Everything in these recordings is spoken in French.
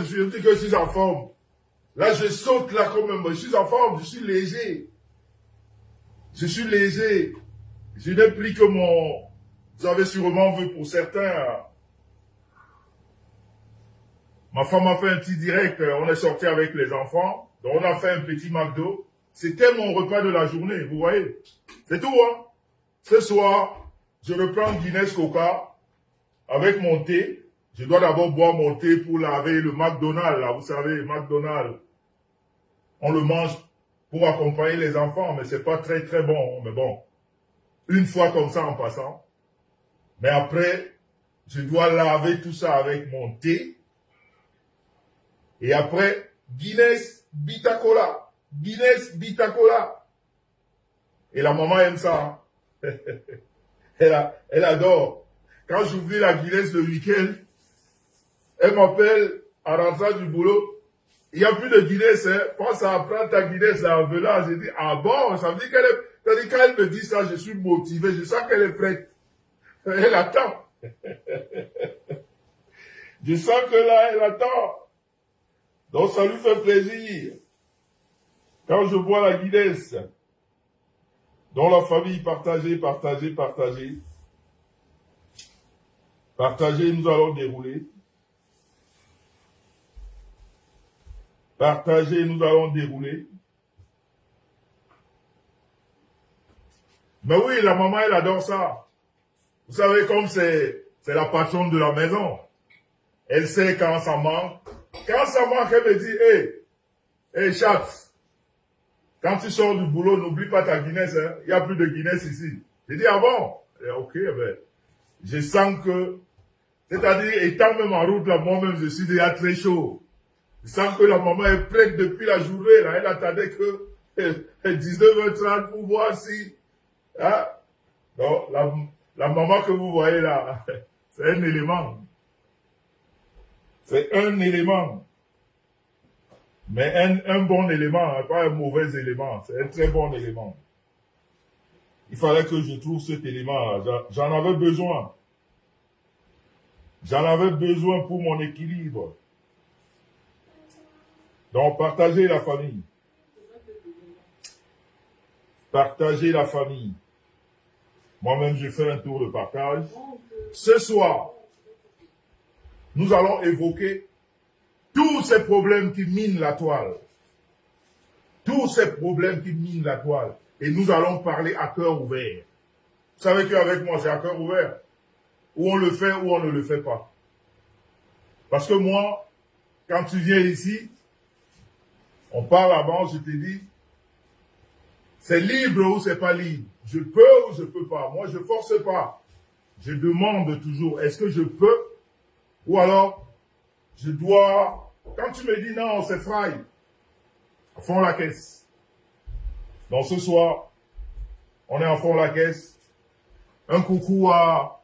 je dis que je suis en forme. Là, je saute là comme je suis en forme, je suis léger. Je suis léger. Je n'ai plus que mon... Vous avez sûrement vu pour certains. Ma femme a fait un petit direct, on est sorti avec les enfants. Donc on a fait un petit McDo. C'était mon repas de la journée, vous voyez. C'est tout, hein. Ce soir, je reprends Guinness Coca avec mon thé. Je dois d'abord boire mon thé pour laver le McDonald's, là, vous savez, McDonald's. On le mange pour accompagner les enfants, mais c'est pas très très bon. Mais bon, une fois comme ça en passant. Mais après, je dois laver tout ça avec mon thé. Et après, Guinness Bitacola. Guinness Bitacola. Et la maman aime ça. Hein. Elle adore. Quand j'oublie la Guinness le week-end, elle m'appelle en rentrant du boulot. Il n'y a plus de Guinness, hein. Pense à prendre ta Guinness là, en venant. J'ai dit, ah bon, ça veut dire qu'elle est... C'est-à-dire, quand elle me dit ça, je suis motivé, je sens qu'elle est prête. Elle attend. Je sens que là, elle attend. Donc, ça lui fait plaisir. Quand je bois la Guinness, dans la famille, partagez, partagez, partagez. Partagez, nous allons dérouler. Partagez, nous allons dérouler. Mais oui, la maman, elle adore ça. Vous savez, comme c'est la patronne de la maison. Elle sait quand ça manque. Quand ça manque, elle me dit, hey, chat, quand tu sors du boulot, n'oublie pas ta Guinness, hein. Il n'y a plus de Guinness ici. J'ai dit, ah bon? Ok, ben, je sens que, c'est-à-dire, étant même en route, là, moi-même, je suis déjà très chaud. Je sens que la maman est prête depuis la journée, là. Elle attendait que 19h30 pour voir si, hein. Donc, la maman que vous voyez là, c'est un élément. C'est un élément. Mais un bon élément, hein, pas un mauvais élément. C'est un très bon élément. Il fallait que je trouve cet élément-là. J'en avais besoin. J'en avais besoin pour mon équilibre. Donc, partagez la famille. Partagez la famille. Moi-même, je fais un tour de partage. Ce soir, nous allons évoquer tous ces problèmes qui minent la toile. Tous ces problèmes qui minent la toile. Et nous allons parler à cœur ouvert. Vous savez qu'avec moi, c'est à cœur ouvert. Ou on le fait ou on ne le fait pas. Parce que moi, quand tu viens ici, on parle avant, je te dis, c'est libre ou c'est pas libre. Je peux ou je peux pas. Moi, je force pas. Je demande toujours, est-ce que je peux? Ou alors, je dois... Quand tu me dis non, c'est fry, fond la caisse. Donc ce soir, on est en fond la caisse. Un coucou à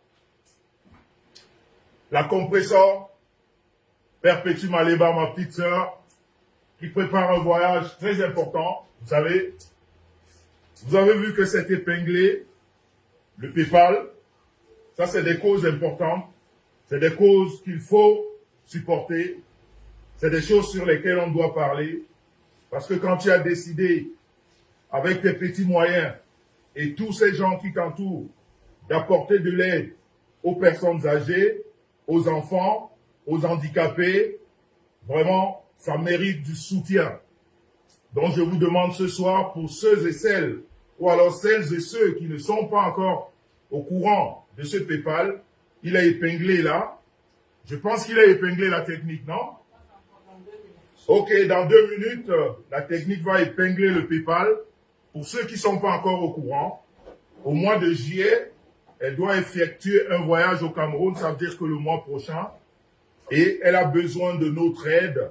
la compresseur, Perpétue Maléba, ma petite sœur, qui prépare un voyage très important. Vous savez, vous avez vu que c'est épinglé, le PayPal. Ça, c'est des causes importantes. C'est des causes qu'il faut supporter. C'est des choses sur lesquelles on doit parler. Parce que quand tu as décidé, avec tes petits moyens et tous ces gens qui t'entourent, d'apporter de l'aide aux personnes âgées, aux enfants, aux handicapés, vraiment, ça mérite du soutien. Donc je vous demande ce soir, pour ceux et celles, ou alors celles et ceux qui ne sont pas encore au courant de ce PayPal, il est épinglé là. Je pense qu'il a épinglé la technique, non? Ok, dans 2 minutes, la technique va épingler le PayPal. Pour ceux qui ne sont pas encore au courant, au mois de juillet, elle doit effectuer un voyage au Cameroun, ça veut dire que le mois prochain, et elle a besoin de notre aide,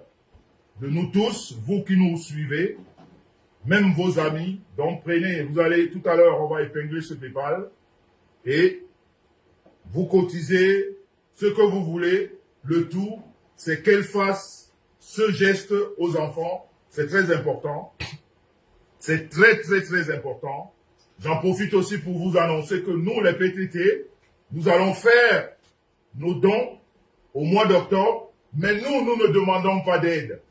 de nous tous, vous qui nous suivez, même vos amis. Donc prenez, vous allez, tout à l'heure, on va épingler ce PayPal, et vous cotisez ce que vous voulez. Le tout, c'est qu'elle fasse ce geste aux enfants. C'est très important. C'est très, très, très important. J'en profite aussi pour vous annoncer que nous, les PTT, nous allons faire nos dons au mois d'octobre. Mais nous, nous ne demandons pas d'aide.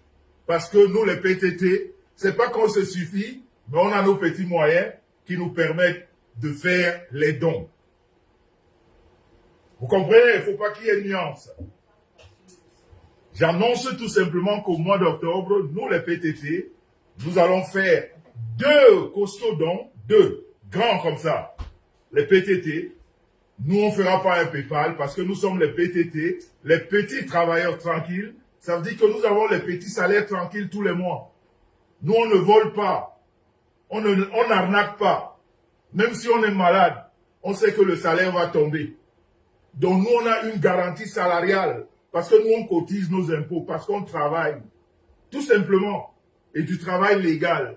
Parce que nous, les PTT, c'est pas qu'on se suffit, mais on a nos petits moyens qui nous permettent de faire les dons. Vous comprenez? Il ne faut pas qu'il y ait une nuance. J'annonce tout simplement qu'au mois d'octobre, nous, les PTT, nous allons faire 2 costauds dons, 2 grands comme ça. Les PTT, nous, on ne fera pas un PayPal parce que nous sommes les PTT, les petits travailleurs tranquilles. Ça veut dire que nous avons les petits salaires tranquilles tous les mois. Nous, on ne vole pas. On n'arnaque pas. Même si on est malade, on sait que le salaire va tomber. Donc, nous, on a une garantie salariale parce que nous, on cotise nos impôts, parce qu'on travaille. Tout simplement. Et du travail légal.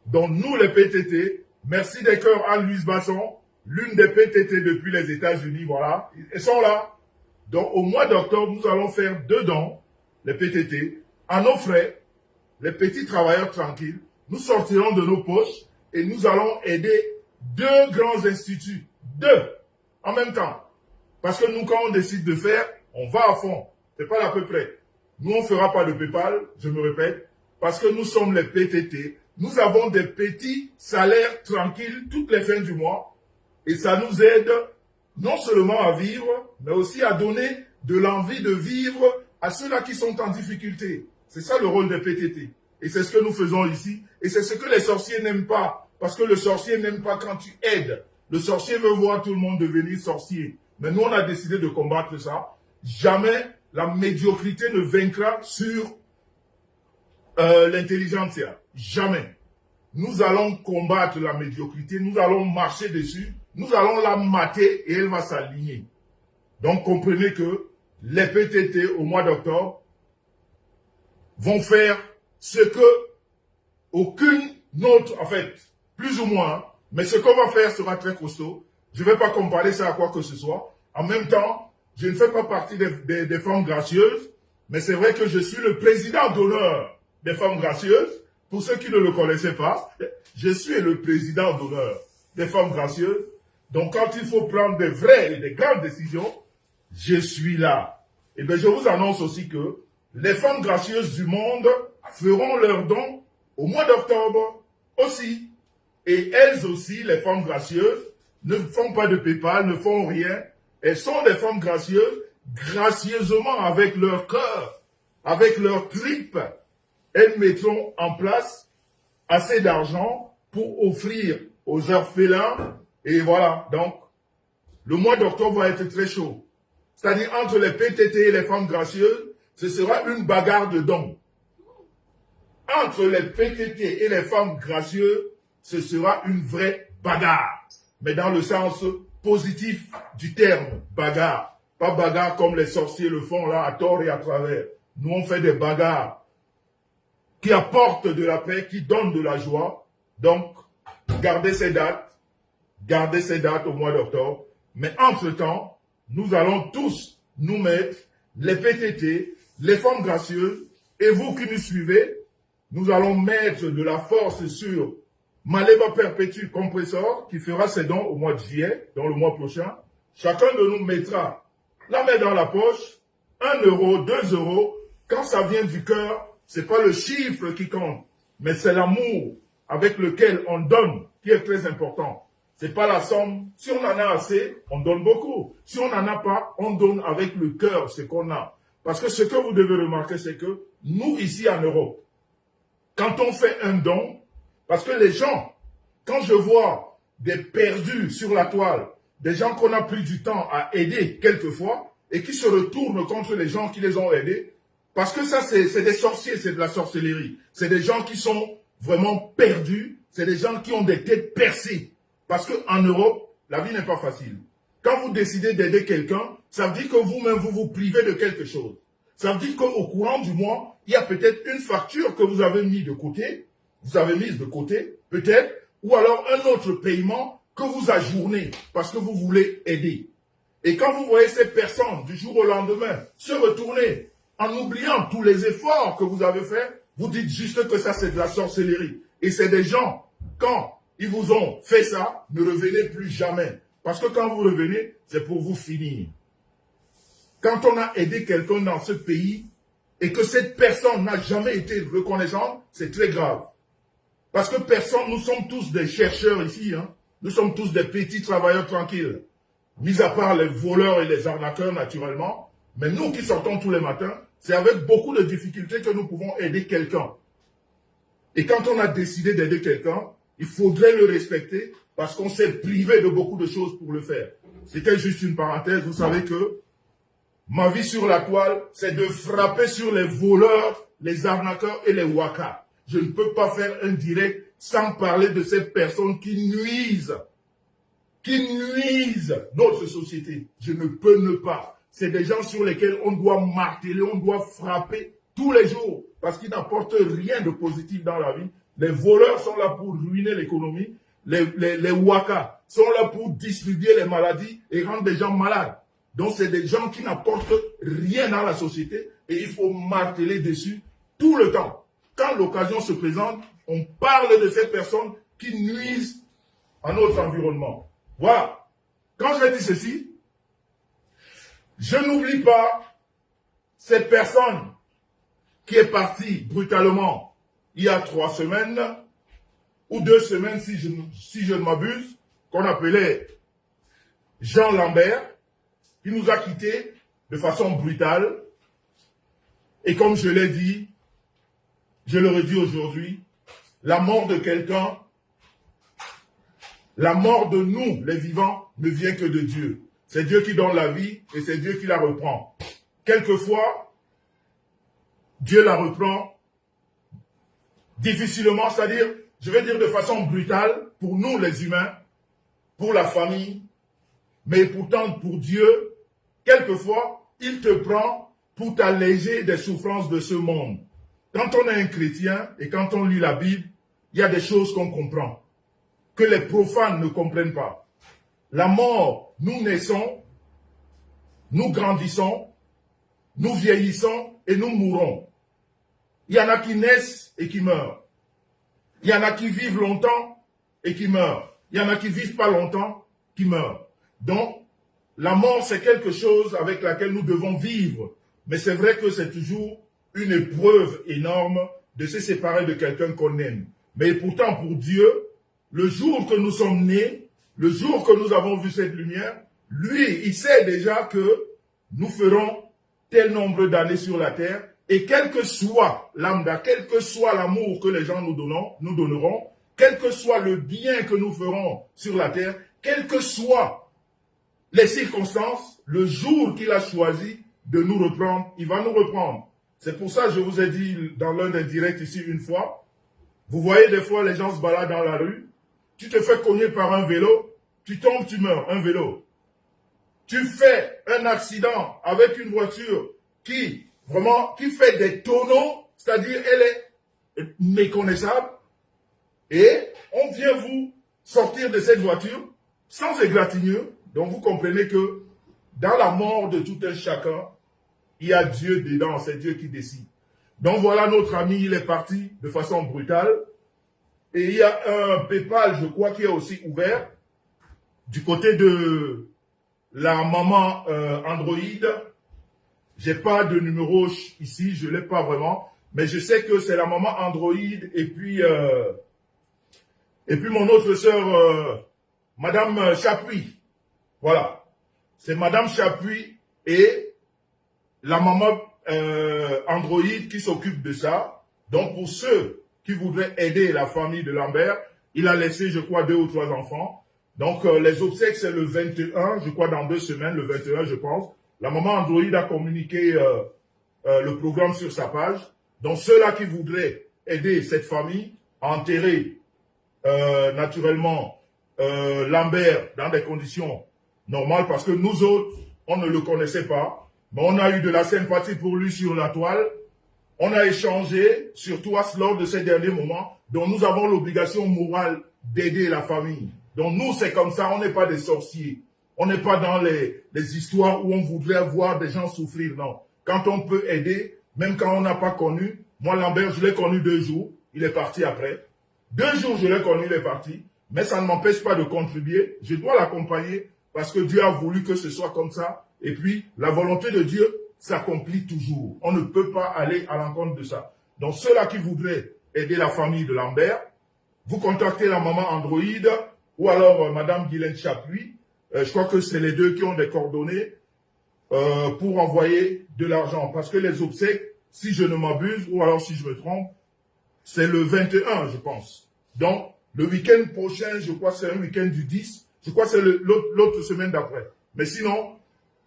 Donc, nous, les PTT, merci des cœurs à Louise Basson, l'une des PTT depuis les États-Unis, voilà. Ils sont là. Donc, au mois d'octobre, nous allons faire 2 dons, les PTT, à nos frais, les petits travailleurs tranquilles. Nous sortirons de nos poches et nous allons aider 2 grands instituts. 2 en même temps. Parce que nous, quand on décide de faire, on va à fond. C'est pas à peu près. Nous, on ne fera pas de PayPal, je me répète, parce que nous sommes les PTT. Nous avons des petits salaires tranquilles toutes les fins du mois. Et ça nous aide non seulement à vivre, mais aussi à donner de l'envie de vivre à ceux-là qui sont en difficulté. C'est ça le rôle des PTT. Et c'est ce que nous faisons ici. Et c'est ce que les sorciers n'aiment pas. Parce que le sorcier n'aime pas quand tu aides. Le sorcier veut voir tout le monde devenir sorcier. Mais nous, on a décidé de combattre ça. Jamais la médiocrité ne vaincra sur l'intelligentsia. Jamais. Nous allons combattre la médiocrité. Nous allons marcher dessus. Nous allons la mater et elle va s'aligner. Donc, comprenez que les PTT au mois d'octobre vont faire ce que aucune autre, en fait, plus ou moins, mais ce qu'on va faire sera très costaud. Je ne vais pas comparer ça à quoi que ce soit. En même temps, je ne fais pas partie des femmes gracieuses, mais c'est vrai que je suis le président d'honneur des femmes gracieuses. Pour ceux qui ne le connaissaient pas, je suis le président d'honneur des femmes gracieuses. Donc, quand il faut prendre des vraies et des grandes décisions, je suis là. Et bien, je vous annonce aussi que les femmes gracieuses du monde feront leurs dons au mois d'octobre aussi. Et elles aussi, les femmes gracieuses, ne font pas de PayPal, ne font rien. Elles sont des femmes gracieuses, gracieusement avec leur cœur, avec leur tripes. Elles mettront en place assez d'argent pour offrir aux orphelins. Et voilà, donc, le mois d'octobre va être très chaud. C'est-à-dire, entre les PTT et les femmes gracieuses, ce sera une bagarre de dons. Entre les PTT et les femmes gracieuses, ce sera une vraie bagarre. Mais dans le sens positif du terme, bagarre. Pas bagarre comme les sorciers le font là, à tort et à travers. Nous, on fait des bagarres qui apportent de la paix, qui donnent de la joie. Donc, gardez ces dates au mois d'octobre. Mais entre-temps, nous allons tous nous mettre, les PTT, les femmes gracieuses, et vous qui nous suivez, nous allons mettre de la force sur Maleba Perpétue Compressor, qui fera ses dons au mois de juillet, dans le mois prochain. Chacun de nous mettra la main dans la poche, 1 euro, 2 euros. Quand ça vient du cœur, c'est pas le chiffre qui compte, mais c'est l'amour avec lequel on donne qui est très important. C'est pas la somme. Si on en a assez, on donne beaucoup. Si on n'en a pas, on donne avec le cœur ce qu'on a. Parce que ce que vous devez remarquer, c'est que nous, ici en Europe, quand on fait un don, parce que les gens, quand je vois des perdus sur la toile, des gens qu'on a pris du temps à aider quelquefois, et qui se retournent contre les gens qui les ont aidés, parce que ça, c'est des sorciers, c'est de la sorcellerie. C'est des gens qui sont vraiment perdus, c'est des gens qui ont des têtes percées. Parce qu'en Europe, la vie n'est pas facile. Quand vous décidez d'aider quelqu'un, ça veut dire que vous-même, vous vous privez de quelque chose. Ça veut dire qu'au courant du mois, il y a peut-être une facture que vous avez mise de côté, peut-être, ou alors un autre paiement que vous ajournez parce que vous voulez aider. Et quand vous voyez ces personnes du jour au lendemain se retourner en oubliant tous les efforts que vous avez faits, vous dites juste que ça c'est de la sorcellerie. Et c'est des gens, quand ils vous ont fait ça, ne revenez plus jamais. Parce que quand vous revenez, c'est pour vous finir. quand on a aidé quelqu'un dans ce pays et que cette personne n'a jamais été reconnaissante, c'est très grave. Parce que personne, nous sommes tous des chercheurs ici, hein. Nous sommes tous des petits travailleurs tranquilles, mis à part les voleurs et les arnaqueurs naturellement. Mais nous qui sortons tous les matins, c'est avec beaucoup de difficultés que nous pouvons aider quelqu'un. Et quand on a décidé d'aider quelqu'un, il faudrait le respecter parce qu'on s'est privé de beaucoup de choses pour le faire. C'était juste une parenthèse. Vous savez que ma vie sur la toile, c'est de frapper sur les voleurs, les arnaqueurs et les wakas. Je ne peux pas faire un direct sans parler de ces personnes qui nuisent notre société. Je ne peux ne pas. C'est des gens sur lesquels on doit marteler, on doit frapper tous les jours parce qu'ils n'apportent rien de positif dans la vie. Les voleurs sont là pour ruiner l'économie. Les wakas sont là pour distribuer les maladies et rendre des gens malades. Donc, c'est des gens qui n'apportent rien dans la société et il faut marteler dessus tout le temps. Quand l'occasion se présente, on parle de ces personnes qui nuisent à notre environnement. Voilà. Quand je dis ceci, je n'oublie pas cette personne qui est partie brutalement il y a 3 semaines ou 2 semaines si je ne m'abuse, qu'on appelait Jean Lambert, qui nous a quittés de façon brutale. Et comme je l'ai dit, je le redis aujourd'hui, la mort de quelqu'un, la mort de nous, les vivants, ne vient que de Dieu. C'est Dieu qui donne la vie et c'est Dieu qui la reprend. Quelquefois, Dieu la reprend difficilement, c'est-à-dire, je vais dire de façon brutale, pour nous les humains, pour la famille, mais pourtant pour Dieu, quelquefois, il te prend pour t'alléger des souffrances de ce monde. Quand on est un chrétien et quand on lit la Bible, il y a des choses qu'on comprend, que les profanes ne comprennent pas. La mort, nous naissons, nous grandissons, nous vieillissons et nous mourons. Il y en a qui naissent et qui meurent. Il y en a qui vivent longtemps et qui meurent. Il y en a qui vivent pas longtemps, qui meurent. Donc, la mort, c'est quelque chose avec laquelle nous devons vivre. Mais c'est vrai que c'est toujours une épreuve énorme de se séparer de quelqu'un qu'on aime. Mais pourtant, pour Dieu, le jour que nous sommes nés, le jour que nous avons vu cette lumière, lui, il sait déjà que nous ferons tel nombre d'années sur la terre. Et quel que soit lambda, quel que soit l'amour que les gens nous donneront, quel que soit le bien que nous ferons sur la terre, quelles que soient les circonstances, le jour qu'il a choisi de nous reprendre, il va nous reprendre. C'est pour ça que je vous ai dit dans l'un des directs ici une fois, vous voyez des fois les gens se baladent dans la rue, tu te fais cogner par un vélo, tu tombes, tu meurs, un vélo. Tu fais un accident avec une voiture qui fait des tonneaux, c'est-à-dire elle est méconnaissable, et on vient vous sortir de cette voiture sans égratignure. Donc vous comprenez que dans la mort de tout un chacun, il y a Dieu dedans, c'est Dieu qui décide. Donc voilà, notre ami, il est parti de façon brutale. Et il y a un PayPal, je crois, qui est aussi ouvert du côté de la maman Android. J'ai pas de numéro ici, je l'ai pas vraiment, mais je sais que c'est la maman Android et puis mon autre sœur, Madame Chapuis. Voilà, c'est Madame Chapuis et la maman Android qui s'occupe de ça. Donc pour ceux qui voudraient aider la famille de Lambert, il a laissé, je crois, 2 ou 3 enfants. Donc les obsèques c'est le 21, je crois dans 2 semaines, le 21 je pense. La maman Android a communiqué le programme sur sa page. Donc ceux-là qui voudraient aider cette famille à enterrer naturellement Lambert dans des conditions normales, parce que nous autres, on ne le connaissait pas, mais on a eu de la sympathie pour lui sur la toile. On a échangé, surtout lors de ces derniers moments, dont nous avons l'obligation morale d'aider la famille. Donc nous, c'est comme ça, on n'est pas des sorciers. On n'est pas dans les histoires où on voudrait voir des gens souffrir, non. Quand on peut aider, même quand on n'a pas connu, moi Lambert, je l'ai connu 2 jours, il est parti après. 2 jours, je l'ai connu, il est parti. Mais ça ne m'empêche pas de contribuer. Je dois l'accompagner parce que Dieu a voulu que ce soit comme ça. Et puis, la volonté de Dieu s'accomplit toujours. On ne peut pas aller à l'encontre de ça. Donc, ceux-là qui voudraient aider la famille de Lambert, vous contactez la maman Android ou alors Madame Guylaine Chapuis. Je crois que c'est les deux qui ont des coordonnées pour envoyer de l'argent. Parce que les obsèques, si je ne m'abuse, ou alors si je me trompe, c'est le 21, je pense. Donc, le week-end prochain, je crois que c'est un week-end du 10. Je crois que c'est l'autre semaine d'après. Mais sinon,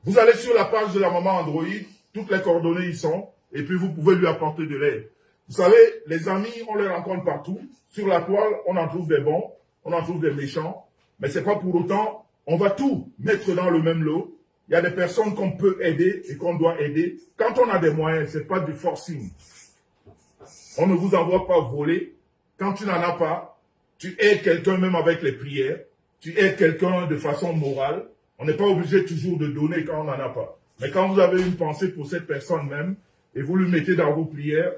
vous allez sur la page de la maman Android, toutes les coordonnées y sont, et puis vous pouvez lui apporter de l'aide. Vous savez, les amis, on les rencontre partout. Sur la toile, on en trouve des bons, on en trouve des méchants, mais c'est pas pour autant, on va tout mettre dans le même lot. Il y a des personnes qu'on peut aider et qu'on doit aider. Quand on a des moyens, c'est pas du forcing. On ne vous envoie pas voler. Quand tu n'en as pas, tu aides quelqu'un même avec les prières. Tu aides quelqu'un de façon morale. On n'est pas obligé toujours de donner quand on n'en a pas. Mais quand vous avez une pensée pour cette personne même, et vous lui mettez dans vos prières,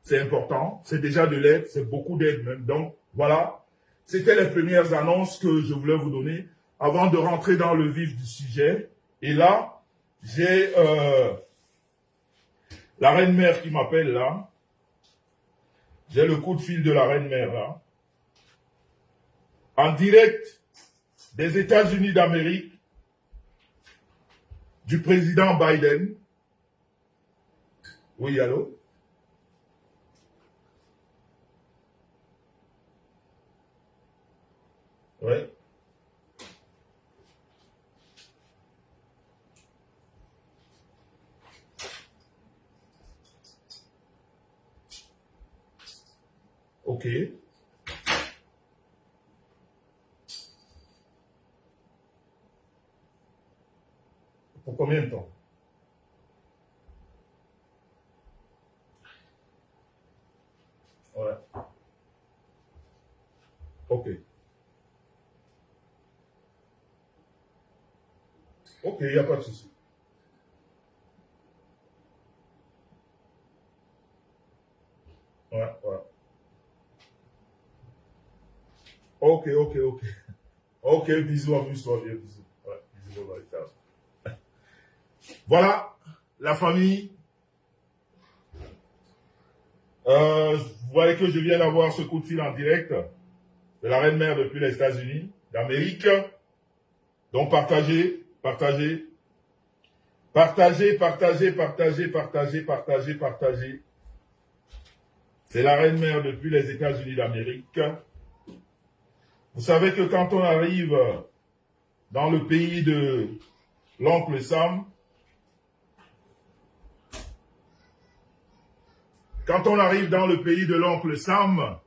c'est important. C'est déjà de l'aide, c'est beaucoup d'aide même. Donc, voilà. C'était les premières annonces que je voulais vous donner avant de rentrer dans le vif du sujet. Et là, j'ai la reine-mère qui m'appelle là. J'ai le coup de fil de la reine-mère là. En direct des États-Unis d'Amérique, du président Biden. Oui, allô? Oui. Ok. Pour combien de temps? Ouais. Ok. Ok, il n'y a pas de souci. Ouais, ouais. Ok, ok, ok. Ok, bisous, amuse-toi bien, bisous. Ouais, bisous, bye, ciao. Voilà, la famille. Vous voyez que je viens d'avoir ce coup de fil en direct de la reine-mère depuis les États-Unis d'Amérique. Donc, partagez, partagez, partagez, partagez, partagez, partagez, partagez, partagez. C'est la reine-mère depuis les États-Unis d'Amérique. Vous savez que quand on arrive dans le pays de l'oncle Sam, quand on arrive dans le pays de l'oncle Sam,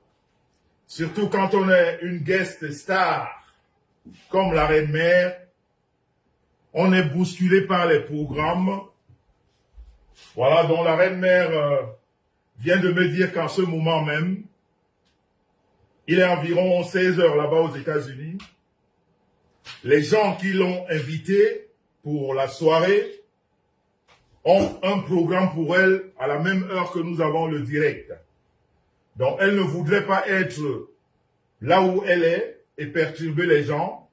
surtout quand on est une guest star comme la reine-mère, on est bousculé par les programmes. Voilà, dont la reine-mère vient de me dire qu'en ce moment même, il est environ 16 heures là-bas aux États-Unis. Les gens qui l'ont invité pour la soirée ont un programme pour elle à la même heure que nous avons le direct. Donc, elle ne voudrait pas être là où elle est et perturber les gens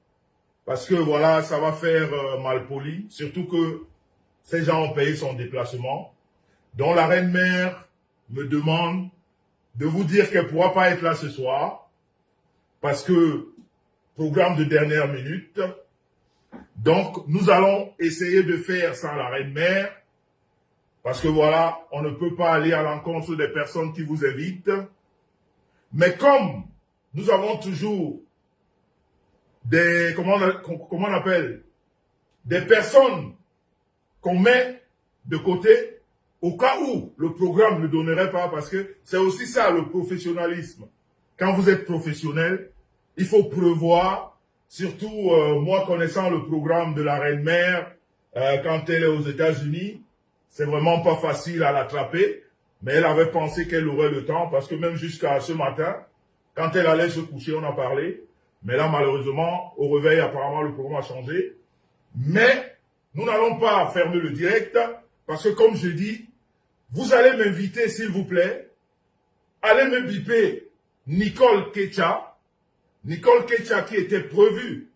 parce que, voilà, ça va faire malpoli, surtout que ces gens ont payé son déplacement. Donc, la reine-mère me demande de vous dire qu'elle ne pourra pas être là ce soir parce que programme de dernière minute. Donc, nous allons essayer de faire sans la reine-mère parce que voilà, on ne peut pas aller à l'encontre des personnes qui vous invitent. Mais comme nous avons toujours des, comment on appelle, des personnes qu'on met de côté au cas où le programme ne donnerait pas, parce que c'est aussi ça le professionnalisme. Quand vous êtes professionnel, il faut prévoir, surtout moi connaissant le programme de la reine-mère, quand elle est aux États-Unis, c'est vraiment pas facile à l'attraper, mais elle avait pensé qu'elle aurait le temps, parce que même jusqu'à ce matin, quand elle allait se coucher, on a parlé, mais là malheureusement, au réveil, apparemment le programme a changé, mais nous n'allons pas fermer le direct, parce que comme je dis, vous allez m'inviter s'il vous plaît, allez me biper Nicole Ketcha qui était prévue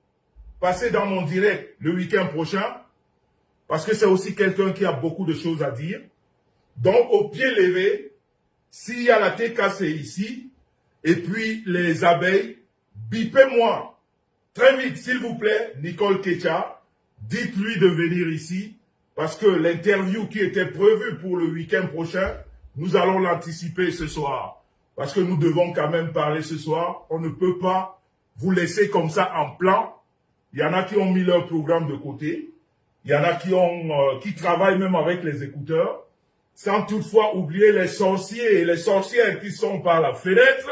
passer dans mon direct le week-end prochain, parce que c'est aussi quelqu'un qui a beaucoup de choses à dire. Donc, au pied levé, s'il y a la TKC ici, et puis les abeilles, bipez-moi. Très vite, s'il vous plaît, Nicole Kecha, dites-lui de venir ici, parce que l'interview qui était prévue pour le week-end prochain, nous allons l'anticiper ce soir. Parce que nous devons quand même parler ce soir. On ne peut pas vous laisser comme ça en plan. Il y en a qui ont mis leur programme de côté. Il y en a qui travaillent même avec les écouteurs, sans toutefois oublier les sorciers et les sorcières qui sont par la fenêtre.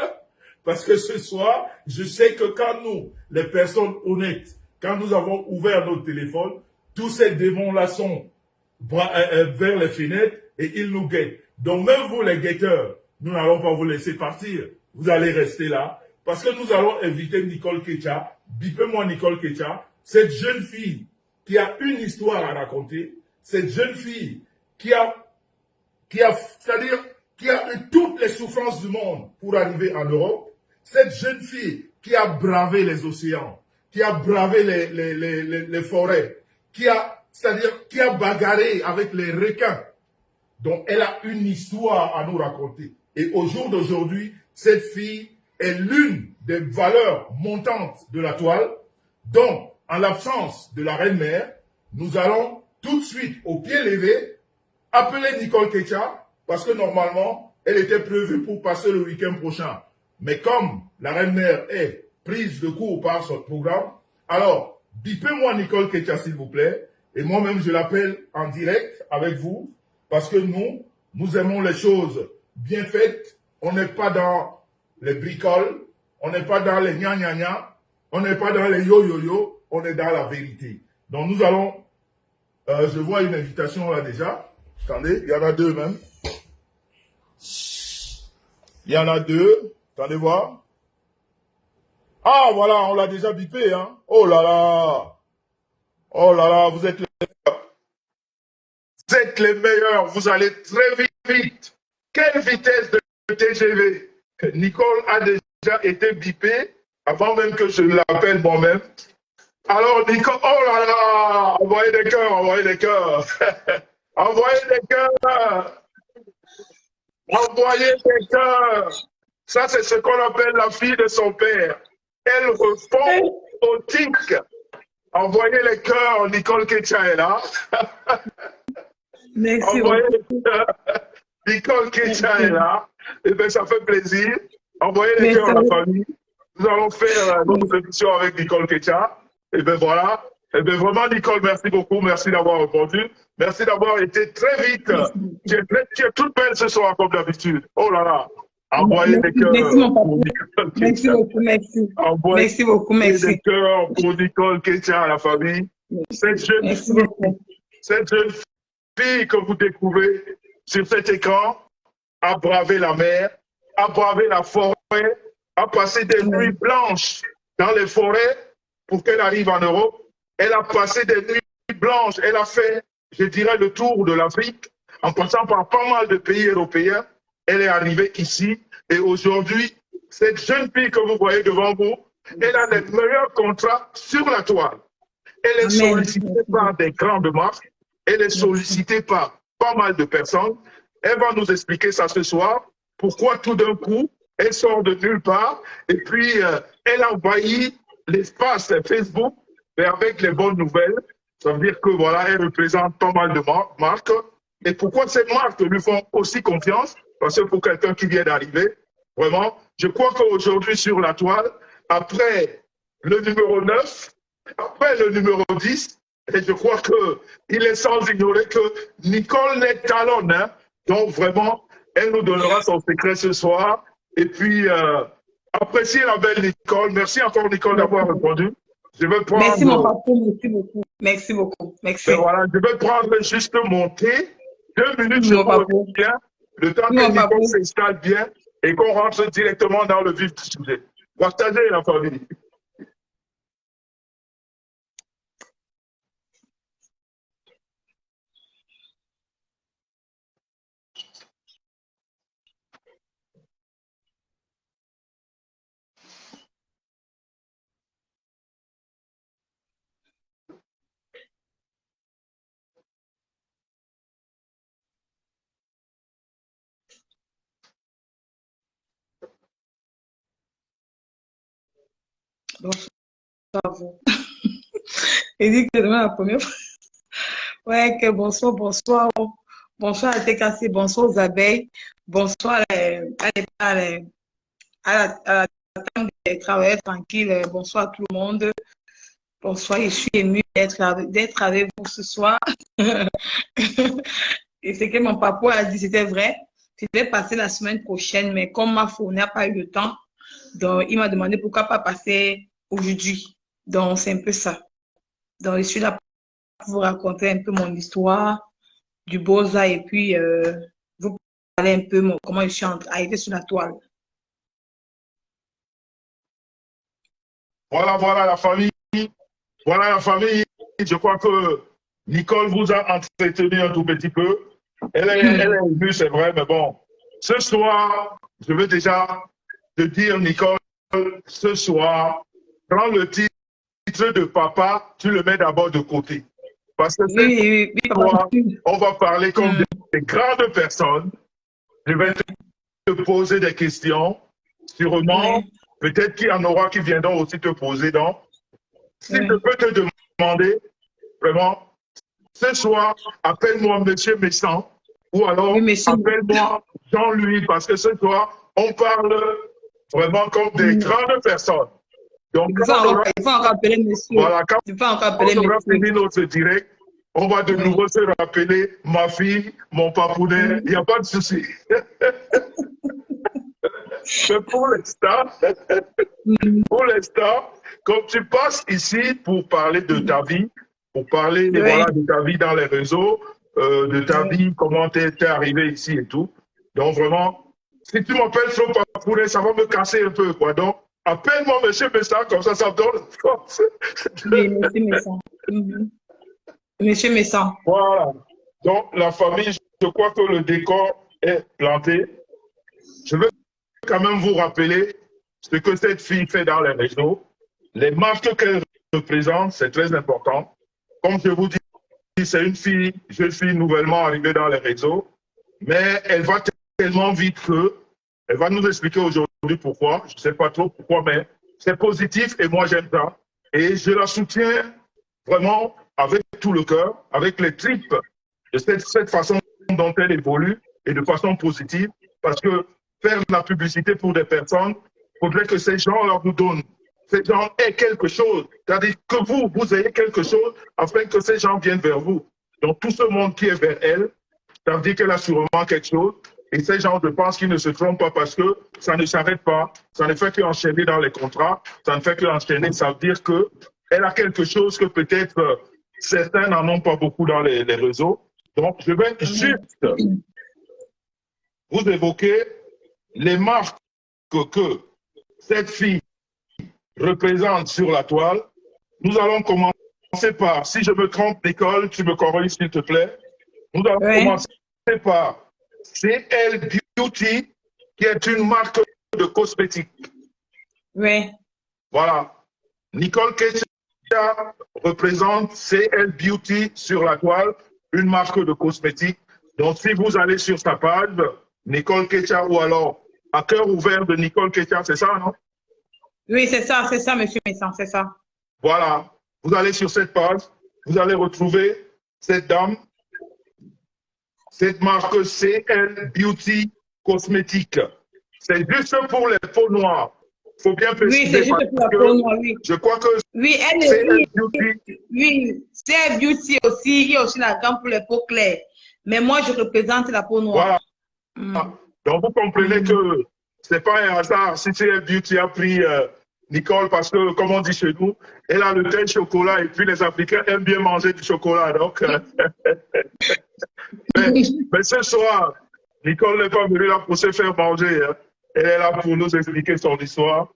Parce que ce soir, je sais que quand nous, les personnes honnêtes, quand nous avons ouvert notre téléphone, tous ces démons-là sont vers les fenêtres et ils nous guettent. Donc même vous, les guetteurs, nous n'allons pas vous laisser partir. Vous allez rester là. Parce que nous allons inviter Nicole Kecha. Bipez-moi Nicole Kecha. Cette jeune fille qui a une histoire à raconter. Cette jeune fille c'est-à-dire, qui a eu toutes les souffrances du monde pour arriver en Europe. Cette jeune fille qui a bravé les océans, qui a bravé les forêts, c'est-à-dire, qui a bagarré avec les requins. Donc, elle a une histoire à nous raconter. Et au jour d'aujourd'hui, cette fille est l'une des valeurs montantes de la toile. Donc, en l'absence de la reine-mère, nous allons tout de suite, au pied levé, appeler Nicole Kecha, parce que normalement, elle était prévue pour passer le week-end prochain. Mais comme la reine-mère est prise de court par son programme, alors, bipez-moi Nicole Kecha, s'il vous plaît, et moi-même, je l'appelle en direct avec vous, parce que nous aimons les choses bien faites. On n'est pas dans les bricoles, on n'est pas dans les gna-gna-gna, on n'est pas dans les yo-yo-yo, on est dans la vérité. Donc, nous allons, je vois une invitation là déjà. Attendez, il y en a deux même. Il y en a deux. Attendez voir. Ah, voilà, on l'a déjà bipé, hein. Oh là là. Oh là là, vous êtes les meilleurs. Vous êtes les meilleurs. Vous allez très vite, vite. Quelle vitesse de TGV. Nicole a déjà été bipée avant même que je l'appelle moi-même. Alors, Nicole, oh là là, envoyez des cœurs, envoyez des cœurs. Envoyez des cœurs. Envoyez des cœurs. Ça, c'est ce qu'on appelle la fille de son père. Elle répond au tic. Envoyez les cœurs, Nicole Kecha est là. Merci Envoyez beaucoup. les cœurs, Nicole Kecha est là. Et bien, ça fait plaisir. Envoyez les cœurs à la famille. Nous allons faire notre émission avec Nicole Kecha. Et bien voilà. Et bien vraiment, Nicole, merci beaucoup. Merci d'avoir répondu. Merci d'avoir été très vite. Tu es toute belle ce soir, comme d'habitude. Oh là là. Envoyez des cœurs. Merci, mon papa. Merci beaucoup, merci. Envoyez Merci beaucoup, merci. des cœurs pour Nicole Kecha à la famille. Cette jeune fille que vous découvrez sur cet écran a bravé la mer, a bravé la forêt, a passé des nuits blanches dans les forêts pour qu'elle arrive en Europe. Elle a passé des nuits blanches. Elle a fait, je dirais, le tour de l'Afrique en passant par pas mal de pays européens. Elle est arrivée ici et aujourd'hui, cette jeune fille que vous voyez devant vous, elle a les meilleurs contrats sur la toile. Elle est sollicitée par des grandes marques. Elle est sollicitée par pas mal de personnes. Elle va nous expliquer ça ce soir. Pourquoi tout d'un coup, elle sort de nulle part et puis elle envahit l'espace Facebook mais avec les bonnes nouvelles. Ça veut dire que voilà, elle représente pas mal de marques. Et pourquoi ces marques lui font aussi confiance? Parce que pour quelqu'un qui vient d'arriver, vraiment, je crois qu'aujourd'hui sur la toile, après le numéro 9, après le numéro 10, et je crois qu'il est sans ignorer que Nicole n'est talonne. Hein? Donc vraiment, elle nous donnera son secret ce soir. Et puis, appréciez la belle Nicole. Merci encore Nicole d'avoir répondu. Je vais prendre... Merci mon papa, merci beaucoup. Merci beaucoup. Merci. Ben voilà, je vais prendre juste mon thé. 2 minutes, je vous reviens. Le temps que Nicole s'installe bien et qu'on rentre directement dans le vif du sujet. Partagez la famille. Bonsoir à vous. Il dit que c'est demain la première fois. Ouais, que bonsoir, bonsoir. Bonsoir à TKC, bonsoir aux abeilles. Bonsoir à la table des travailleurs tranquilles. Bonsoir à tout le monde. Bonsoir, je suis émue d'être avec vous ce soir. Et ce que mon papa a dit, c'était vrai. Je vais passer la semaine prochaine, mais comme ma fournie n'a pas eu le temps, donc il m'a demandé pourquoi pas passer aujourd'hui. Donc c'est un peu ça. Donc je suis là pour vous raconter un peu mon histoire du Beaux-Arts et puis vous parler un peu comment je suis arrivée sur la toile. Voilà la famille. Voilà la famille. Je crois que Nicole vous a entretenu un tout petit peu. Elle est venue, c'est vrai, mais bon. Ce soir, je veux déjà te dire, Nicole, ce soir, prends le titre de papa, tu le mets d'abord de côté. Parce que ce soir, on va parler comme des grandes personnes. Je vais te poser des questions. Sûrement, peut-être qu'il y en aura qui viendront aussi te poser. Donc, si je peux te demander, vraiment, ce soir, appelle-moi Monsieur Messant ou alors appelle-moi Jean-Louis parce que ce soir, on parle vraiment comme des grandes personnes. Donc, il faut encore appeler monsieur. Voilà, quand il faut encore appeler on aura fini notre direct, on va de nouveau se rappeler ma fille, mon papounet, il n'y a pas de souci. Mais pour l'instant, comme tu passes ici pour parler de ta vie, pour parler voilà, de ta vie dans les réseaux, de ta vie, comment tu es arrivé ici et tout. Donc vraiment, si tu m'appelles Flo Papounet, ça va me casser un peu. Quoi. Donc, appelle-moi Monsieur Messant, comme ça me donne force. Oui, Monsieur Messant. Monsieur Messant. Voilà. Donc, la famille, je crois que le décor est planté. Je veux quand même vous rappeler ce que cette fille fait dans les réseaux. Les marques qu'elle représente, c'est très important. Comme je vous dis, c'est une fille, jeune fille nouvellement arrivée dans les réseaux, mais elle va tellement vite qu'elle va nous expliquer aujourd'hui pourquoi. Je ne sais pas trop pourquoi, mais c'est positif et moi j'aime ça. Et je la soutiens vraiment avec tout le cœur, avec les tripes de cette façon dont elle évolue et de façon positive, parce que faire de la publicité pour des personnes, il faudrait que ces gens leur nous donnent. Ces gens aient quelque chose. C'est-à-dire que vous ayez quelque chose afin que ces gens viennent vers vous. Donc, tout ce monde qui est vers elle, ça veut dire qu'elle a sûrement quelque chose. Et ces gens, je pense qu'ils ne se trompent pas parce que ça ne s'arrête pas. Ça ne fait qu'enchaîner dans les contrats. Ça ne fait qu'enchaîner. Ça veut dire qu'elle a quelque chose que peut-être certains n'en ont pas beaucoup dans les réseaux. Donc, je vais juste vous évoquer les marques que cette fille représente sur la toile. Nous allons commencer par, si je me trompe, Nicole, tu me corriges s'il te plaît. Nous allons commencer par CL Beauty, qui est une marque de cosmétiques. Oui. Voilà. Nicole Ketia représente CL Beauty sur la toile, une marque de cosmétiques. Donc, si vous allez sur sa page, Nicole Ketia ou alors à cœur ouvert de Nicole Ketia, c'est ça, non? Oui, c'est ça, Monsieur Messant, c'est ça. Voilà. Vous allez sur cette page, vous allez retrouver cette dame, cette marque CL Beauty Cosmétique. C'est juste pour les peaux noires. Il faut bien préciser. Oui, c'est juste pour la peau noire, oui. Je crois que oui, CL Beauty. Oui, CL Beauty aussi, il y a aussi la gamme pour les peaux claires. Mais moi, je représente la peau noire. Voilà. Donc, vous comprenez que ce n'est pas un hasard si CL Beauty a pris Nicole parce que, comme on dit chez nous, elle a le teint chocolat et puis les Africains aiment bien manger du chocolat. Donc, mais ce soir, Nicole n'est pas venue là pour se faire manger. Hein. Elle est là pour nous expliquer son histoire.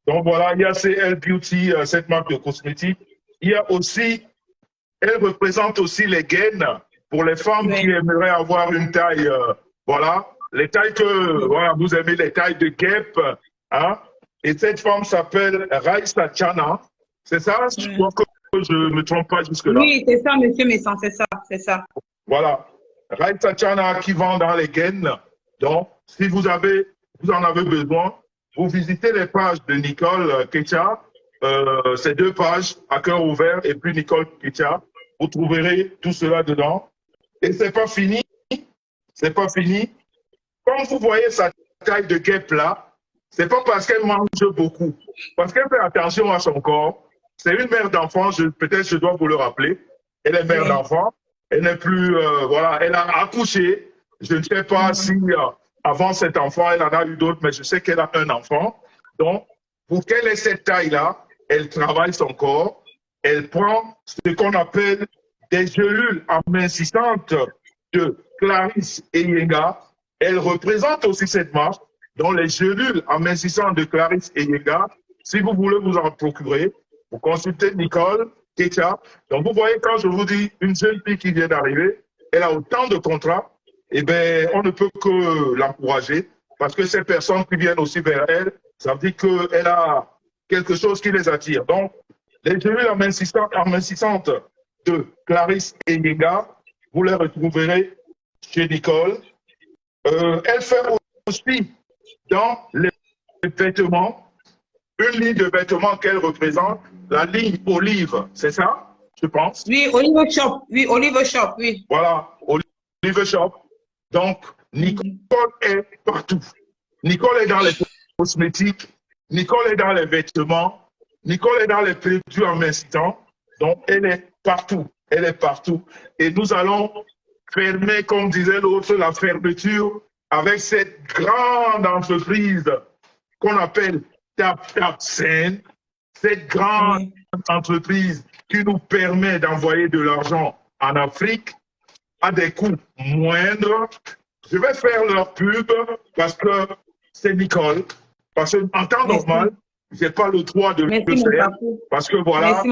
Donc voilà, il y a CL Beauty, cette marque de cosmétiques. Il y a aussi, elle représente aussi les gaines pour les femmes qui aimeraient avoir une taille, voilà, les tailles que, voilà, vous aimez les tailles de guêpe, hein. Et cette femme s'appelle Raissa Chana. C'est ça? Je crois que je ne me trompe pas jusque-là. Oui, c'est ça, Monsieur Messant, c'est ça, c'est ça. Voilà. Raissa Chana qui vend dans les gaines. Donc, si vous en avez besoin, vous visitez les pages de Nicole Ketia ces deux pages à cœur ouvert et puis Nicole Ketia. Vous trouverez tout cela dedans. Et c'est pas fini. C'est pas fini. Comme vous voyez sa taille de guêpe là, c'est pas parce qu'elle mange beaucoup, parce qu'elle fait attention à son corps. C'est une mère d'enfant, peut-être je dois vous le rappeler. Elle est mère d'enfant. Elle n'est plus, voilà, elle a accouché. Je ne sais pas si avant cet enfant, elle en a eu d'autres, mais je sais qu'elle a un enfant. Donc, pour qu'elle ait cette taille-là, elle travaille son corps. Elle prend ce qu'on appelle des gélules amincissantes de Clarisse et Yenga. Elle représente aussi cette marque, dont les gélules amincissantes de Clarisse et Yenga. Si vous voulez vous en procurer, vous consultez Nicole Ketia. Donc, vous voyez, quand je vous dis une jeune fille qui vient d'arriver, elle a autant de contrats, eh bien, on ne peut que l'encourager parce que ces personnes qui viennent aussi vers elle, ça veut dire qu'elle a quelque chose qui les attire. Donc, les gélules amincissantes de Clarisse et Yenga, vous les retrouverez chez Nicole. Elle fait aussi dans les vêtements, une ligne de vêtements qu'elle représente, la ligne Olive, c'est ça, je pense? Oui, Olive Shop, oui, Olive Shop, oui. Voilà, Olive Shop. Donc, Nicole est partout. Nicole est dans les cosmétiques, Nicole est dans les vêtements, Nicole est dans les produits amincitants. Donc, elle est partout. Elle est partout. Et nous allons fermer, comme disait l'autre, la fermeture avec cette grande entreprise qu'on appelle TapTapSend, cette grande entreprise qui nous permet d'envoyer de l'argent en Afrique à des coûts moindres. Je vais faire leur pub parce que c'est Nicole. Parce qu'en temps normal, je n'ai pas le droit de le faire. Parce que voilà,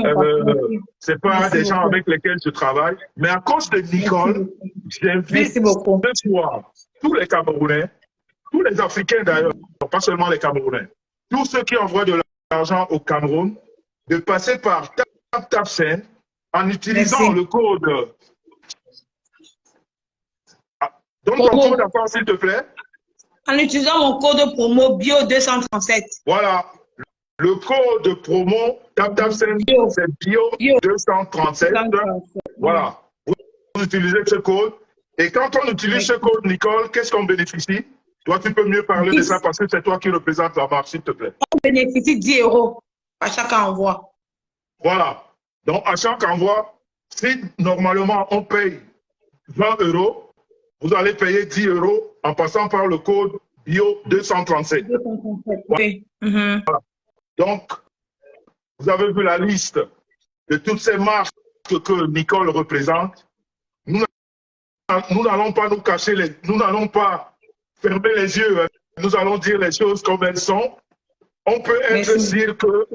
ce pas des gens avec lesquels je travaille. Mais à cause de Nicole, j'invite ce soir tous les Camerounais, tous les Africains d'ailleurs, pas seulement les Camerounais, tous ceux qui envoient de l'argent au Cameroun, de passer par TapTapSend en utilisant le code. Donne ton code encore, s'il te plaît. En utilisant mon code promo BIO237. Voilà. Le code promo TapTapSend, c'est BIO237. Voilà. Vous utilisez ce code. Et quand on utilise ce code, Nicole, qu'est-ce qu'on bénéficie? Toi, tu peux mieux parler de ça parce que c'est toi qui représente la marque, s'il te plaît. On bénéficie 10 € à chaque envoi. Voilà. Donc, à chaque envoi, si normalement on paye 20 €, vous allez payer 10 € en passant par le code BIO237. Oui. Voilà. Donc, vous avez vu la liste de toutes ces marques que Nicole représente. Nous n'allons pas nous cacher, nous n'allons pas fermer les yeux. Hein. Nous allons dire les choses comme elles sont. On peut être sûr que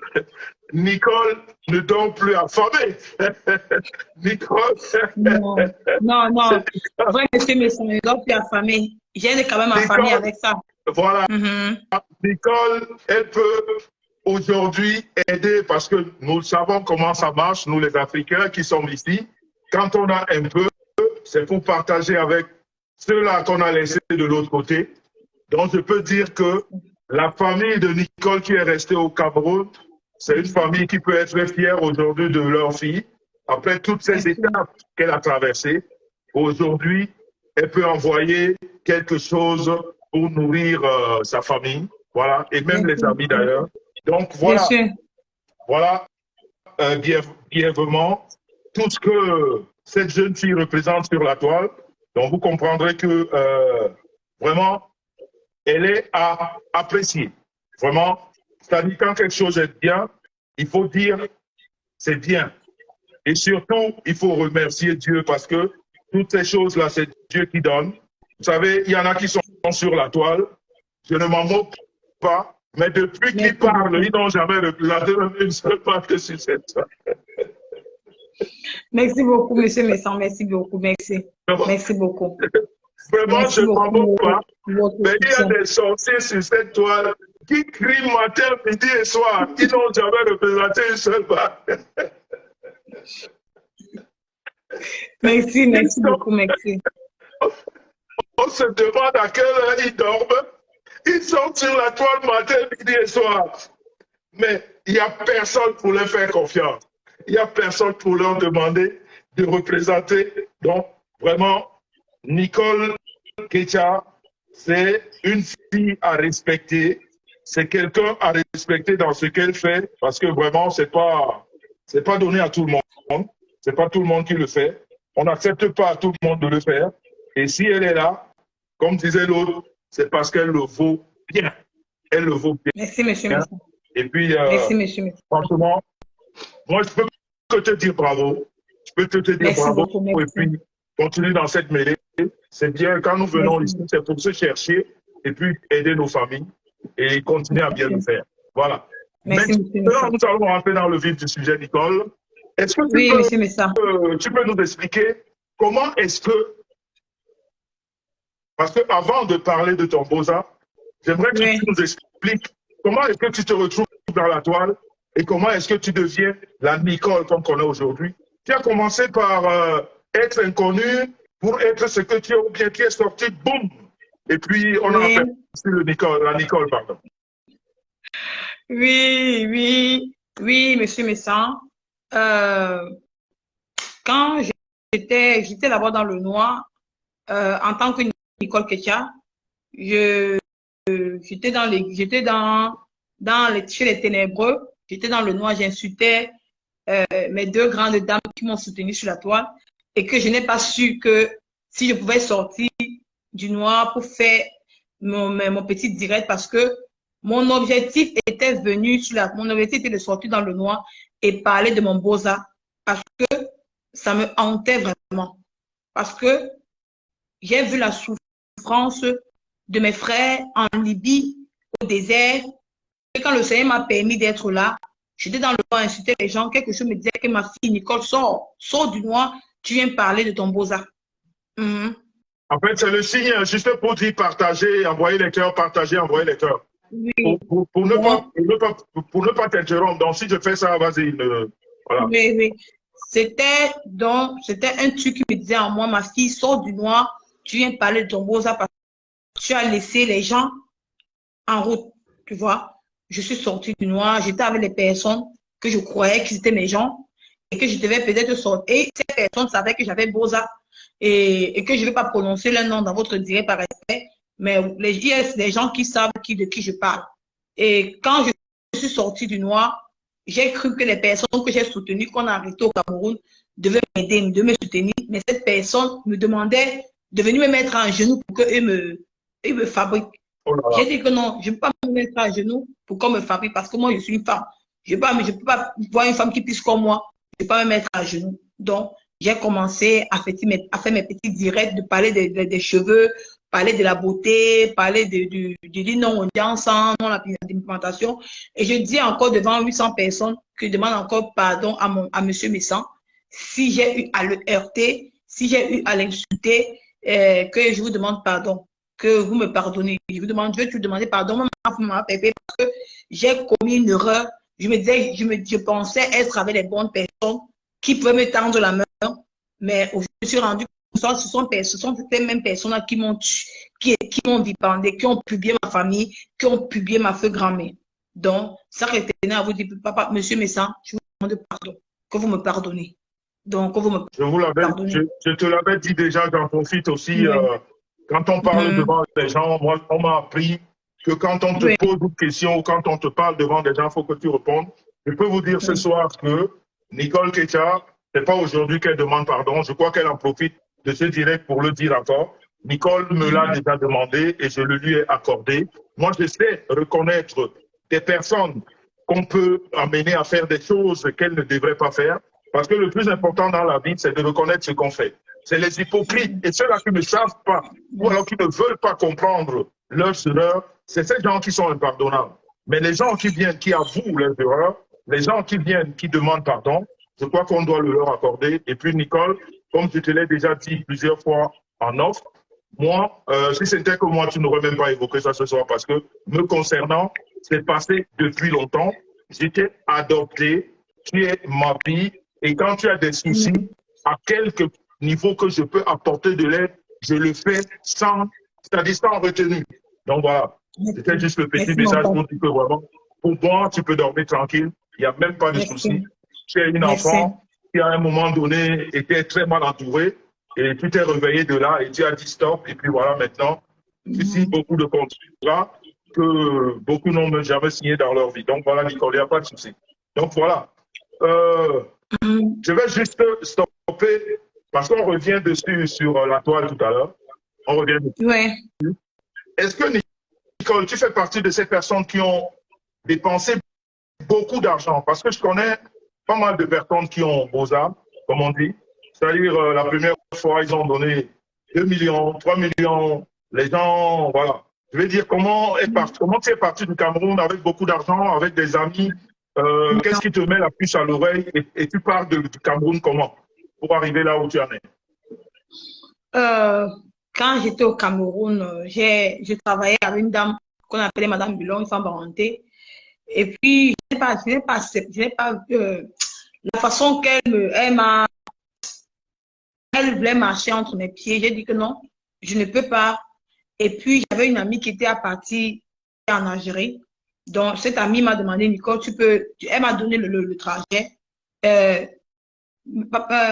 Nicole ne dort plus affamée. Nicole. Non. Vrai, monsieur, mais ça ne dort plus affamée. J'ai quand même affamée avec ça. Voilà. Nicole, elle peut aujourd'hui aider parce que nous savons comment ça marche, nous les Africains qui sommes ici. Quand on a un peu, c'est pour partager avec ceux-là qu'on a laissés de l'autre côté. Donc, je peux dire que la famille de Nicole qui est restée au Cameroun, c'est une famille qui peut être fière aujourd'hui de leur fille. Après toutes ces étapes qu'elle a traversées, aujourd'hui, elle peut envoyer quelque chose pour nourrir sa famille. Voilà, et même les amis d'ailleurs. Donc, voilà, voilà brièvement tout ce que cette jeune fille représente sur la toile. Donc, vous comprendrez que vraiment, elle est à apprécier. Vraiment, c'est-à-dire quand quelque chose est bien, il faut dire c'est bien. Et surtout, il faut remercier Dieu parce que toutes ces choses-là, c'est Dieu qui donne. Vous savez, il y en a qui sont sur la toile. Je ne m'en moque pas, mais depuis qu'ils parlent, ils n'ont jamais représenté une seule fois que sur cette toile. Merci beaucoup, monsieur Messan. Merci beaucoup. Merci. Merci beaucoup. Vraiment, je ne m'en moque pas. Mais il y a des sorciers sur cette toile qui crient matin, midi et soir, qui n'ont jamais représenté une seule fois. Merci beaucoup, merci. On se demande à quelle heure ils dorment. Ils sont sur la toile matin, midi et soir. Mais il n'y a personne pour leur faire confiance. Il n'y a personne pour leur demander de représenter. Donc, vraiment, Nicole Ketia, c'est une fille à respecter. C'est quelqu'un à respecter dans ce qu'elle fait parce que vraiment, c'est pas donné à tout le monde. C'est pas tout le monde qui le fait. On n'accepte pas à tout le monde de le faire. Et si elle est là, comme disait l'autre, c'est parce qu'elle le vaut bien. Elle le vaut Merci, monsieur bien. Messin. Et puis, Merci, monsieur Messin. franchement, moi, je peux que te dire bravo. Je peux te dire Merci bravo. beaucoup, Et merci. puis, continue dans cette mêlée. C'est bien. Quand nous venons Merci. ici, c'est pour se chercher et puis aider nos familles et continuer à bien le faire. Voilà. Merci, monsieur Maintenant, Messin. nous allons rentrer dans le vif du sujet, Nicole. Est-ce que Oui, monsieur Messin. tu peux nous expliquer comment est-ce que, parce qu'avant de parler de ton Beaux-Arts, j'aimerais que Oui. tu nous expliques comment est-ce que tu te retrouves dans la toile et comment est-ce que tu deviens la Nicole qu'on connaît aujourd'hui. Tu as commencé par être inconnue pour être ce que tu es, ou bien tu es sorti, boum, et puis on a Oui. fait la Nicole, pardon. Oui, monsieur Messin. Quand j'étais là-bas dans le noir, en tant que Nicole Ketia, j'étais chez les ténébreux, j'étais dans le noir, j'insultais mes deux grandes dames qui m'ont soutenu sur la toile et que je n'ai pas su que si je pouvais sortir du noir pour faire mon petit direct parce que mon objectif était de sortir dans le noir et parler de mon Beaux-Arts parce que ça me hantait vraiment. Parce que j'ai vu la souffrance de mes frères en Libye, au désert. Et quand le Seigneur m'a permis d'être là, j'étais dans le noir, insulter les gens. Quelque chose me disait que ma fille Nicole, sors du noir, tu viens parler de ton Beaux-Arts. En fait, c'est le signe, juste pour dire partager, envoyer les cœurs, partager, envoyer les cœurs. Oui. Pour ne pas t'interrompre. Donc, si je fais ça, vas-y. Voilà. Oui. C'était un truc qui me disait en moi, ma fille, sors du noir, tu viens parler de ton Beaux-Arts parce que tu as laissé les gens en route, tu vois. Je suis sortie du noir, j'étais avec les personnes que je croyais qu'ils étaient mes gens et que je devais peut-être sortir. Et ces personnes savaient que j'avais Beaux-Arts et que je ne vais pas prononcer leur nom dans votre direct par respect, mais il y a des gens qui savent de qui je parle. Et quand je suis sortie du noir, j'ai cru que les personnes que j'ai soutenues, qu'on a arrêtées au Cameroun, devaient m'aider, devaient me soutenir. Mais cette personne me demandait de venir me mettre en genoux pour qu'eux me fabriquent. Oh là là. J'ai dit que non, je ne peux pas me mettre à genoux pour qu'on me fabrique parce que moi, je suis une femme. Je ne peux pas voir une femme qui puisse comme moi. Je ne peux pas me mettre à genoux. Donc, j'ai commencé à faire mes petits directs, de parler des cheveux, parler de la beauté, parler du non, on dit ensemble, non, l'implémentation. Et je dis encore devant 800 personnes que je demande encore pardon à monsieur Messan si j'ai eu à le heurter, si j'ai eu à l'insulter, que je vous demande pardon, que vous me pardonnez. Je vais te demander pardon, maman, Pépé, parce que j'ai commis une erreur. Je me disais, je pensais être avec les bonnes personnes qui pouvaient me tendre la main, mais je suis rendu compte que ce sont ces mêmes personnes qui m'ont vilipendé, qui ont publié ma famille, qui ont publié ma feu grand-mère. Donc, ça retenait à vous dire, papa, monsieur Messan, je vous demande pardon, que vous me pardonnez. Donc, que vous me pardonnez. Je te l'avais dit déjà, j'en profite aussi. Quand on parle devant les gens, moi, on m'a appris que quand on te pose une question ou quand on te parle devant des gens, il faut que tu répondes. Je peux vous dire ce soir que Nicole Ketia, c'est pas aujourd'hui qu'elle demande pardon. Je crois qu'elle en profite de ce direct pour le dire encore. Nicole me l'a déjà demandé et je le lui ai accordé. Moi, je sais reconnaître des personnes qu'on peut amener à faire des choses qu'elles ne devraient pas faire. Parce que le plus important dans la vie, c'est de reconnaître ce qu'on fait. C'est les hypocrites et ceux-là qui ne savent pas ou alors qui ne veulent pas comprendre leurs erreurs, c'est ces gens qui sont impardonnables. Mais les gens qui viennent, qui avouent leurs erreurs, les gens qui viennent, qui demandent pardon, je crois qu'on doit le leur accorder. Et puis, Nicole, comme je te l'ai déjà dit plusieurs fois en offre, moi, si c'était que moi, tu n'aurais même pas évoqué ça ce soir parce que me concernant, c'est passé depuis longtemps. J'étais adopté, tu es ma fille, et quand tu as des soucis, à quelque niveau que je peux apporter de l'aide, je le fais sans retenue. Donc voilà, c'était juste le petit message pour dire que vraiment, pour moi, tu peux dormir tranquille. Il n'y a même pas de Merci. souci. Tu es une Merci. enfant qui, à un moment donné, était très mal entourée et tu t'es réveillé de là et tu as dit stop. Et puis voilà, maintenant, tu signes Mhm. beaucoup de contrats que beaucoup n'ont jamais signé dans leur vie. Donc voilà, Nicole, il n'y a pas de souci. Donc voilà. Euh, Mhm. je vais juste stopper parce qu'on revient dessus sur la toile tout à l'heure. On revient dessus. Ouais. Est-ce que, Nicole, tu fais partie de ces personnes qui ont dépensé beaucoup d'argent? Parce que je connais pas mal de personnes qui ont beaux âmes, comme on dit. C'est-à-dire, la première fois, ils ont donné 2 millions, 3 millions. Les gens, voilà. Je vais dire, comment tu es parti du Cameroun avec beaucoup d'argent, avec des amis? Qu'est-ce qui te met la puce à l'oreille et tu pars du Cameroun comment pour arriver là où tu en es? Euh, Quand j'étais au Cameroun, j'ai travaillé avec une dame qu'on appelait Madame Bulon, une femme parenté. Et puis, je n'ai pas la façon elle voulait marcher entre mes pieds. J'ai dit que non, je ne peux pas. Et puis, j'avais une amie qui était à partir en Algérie. Donc, cette amie m'a demandé, Nicole, elle m'a donné le trajet. Euh,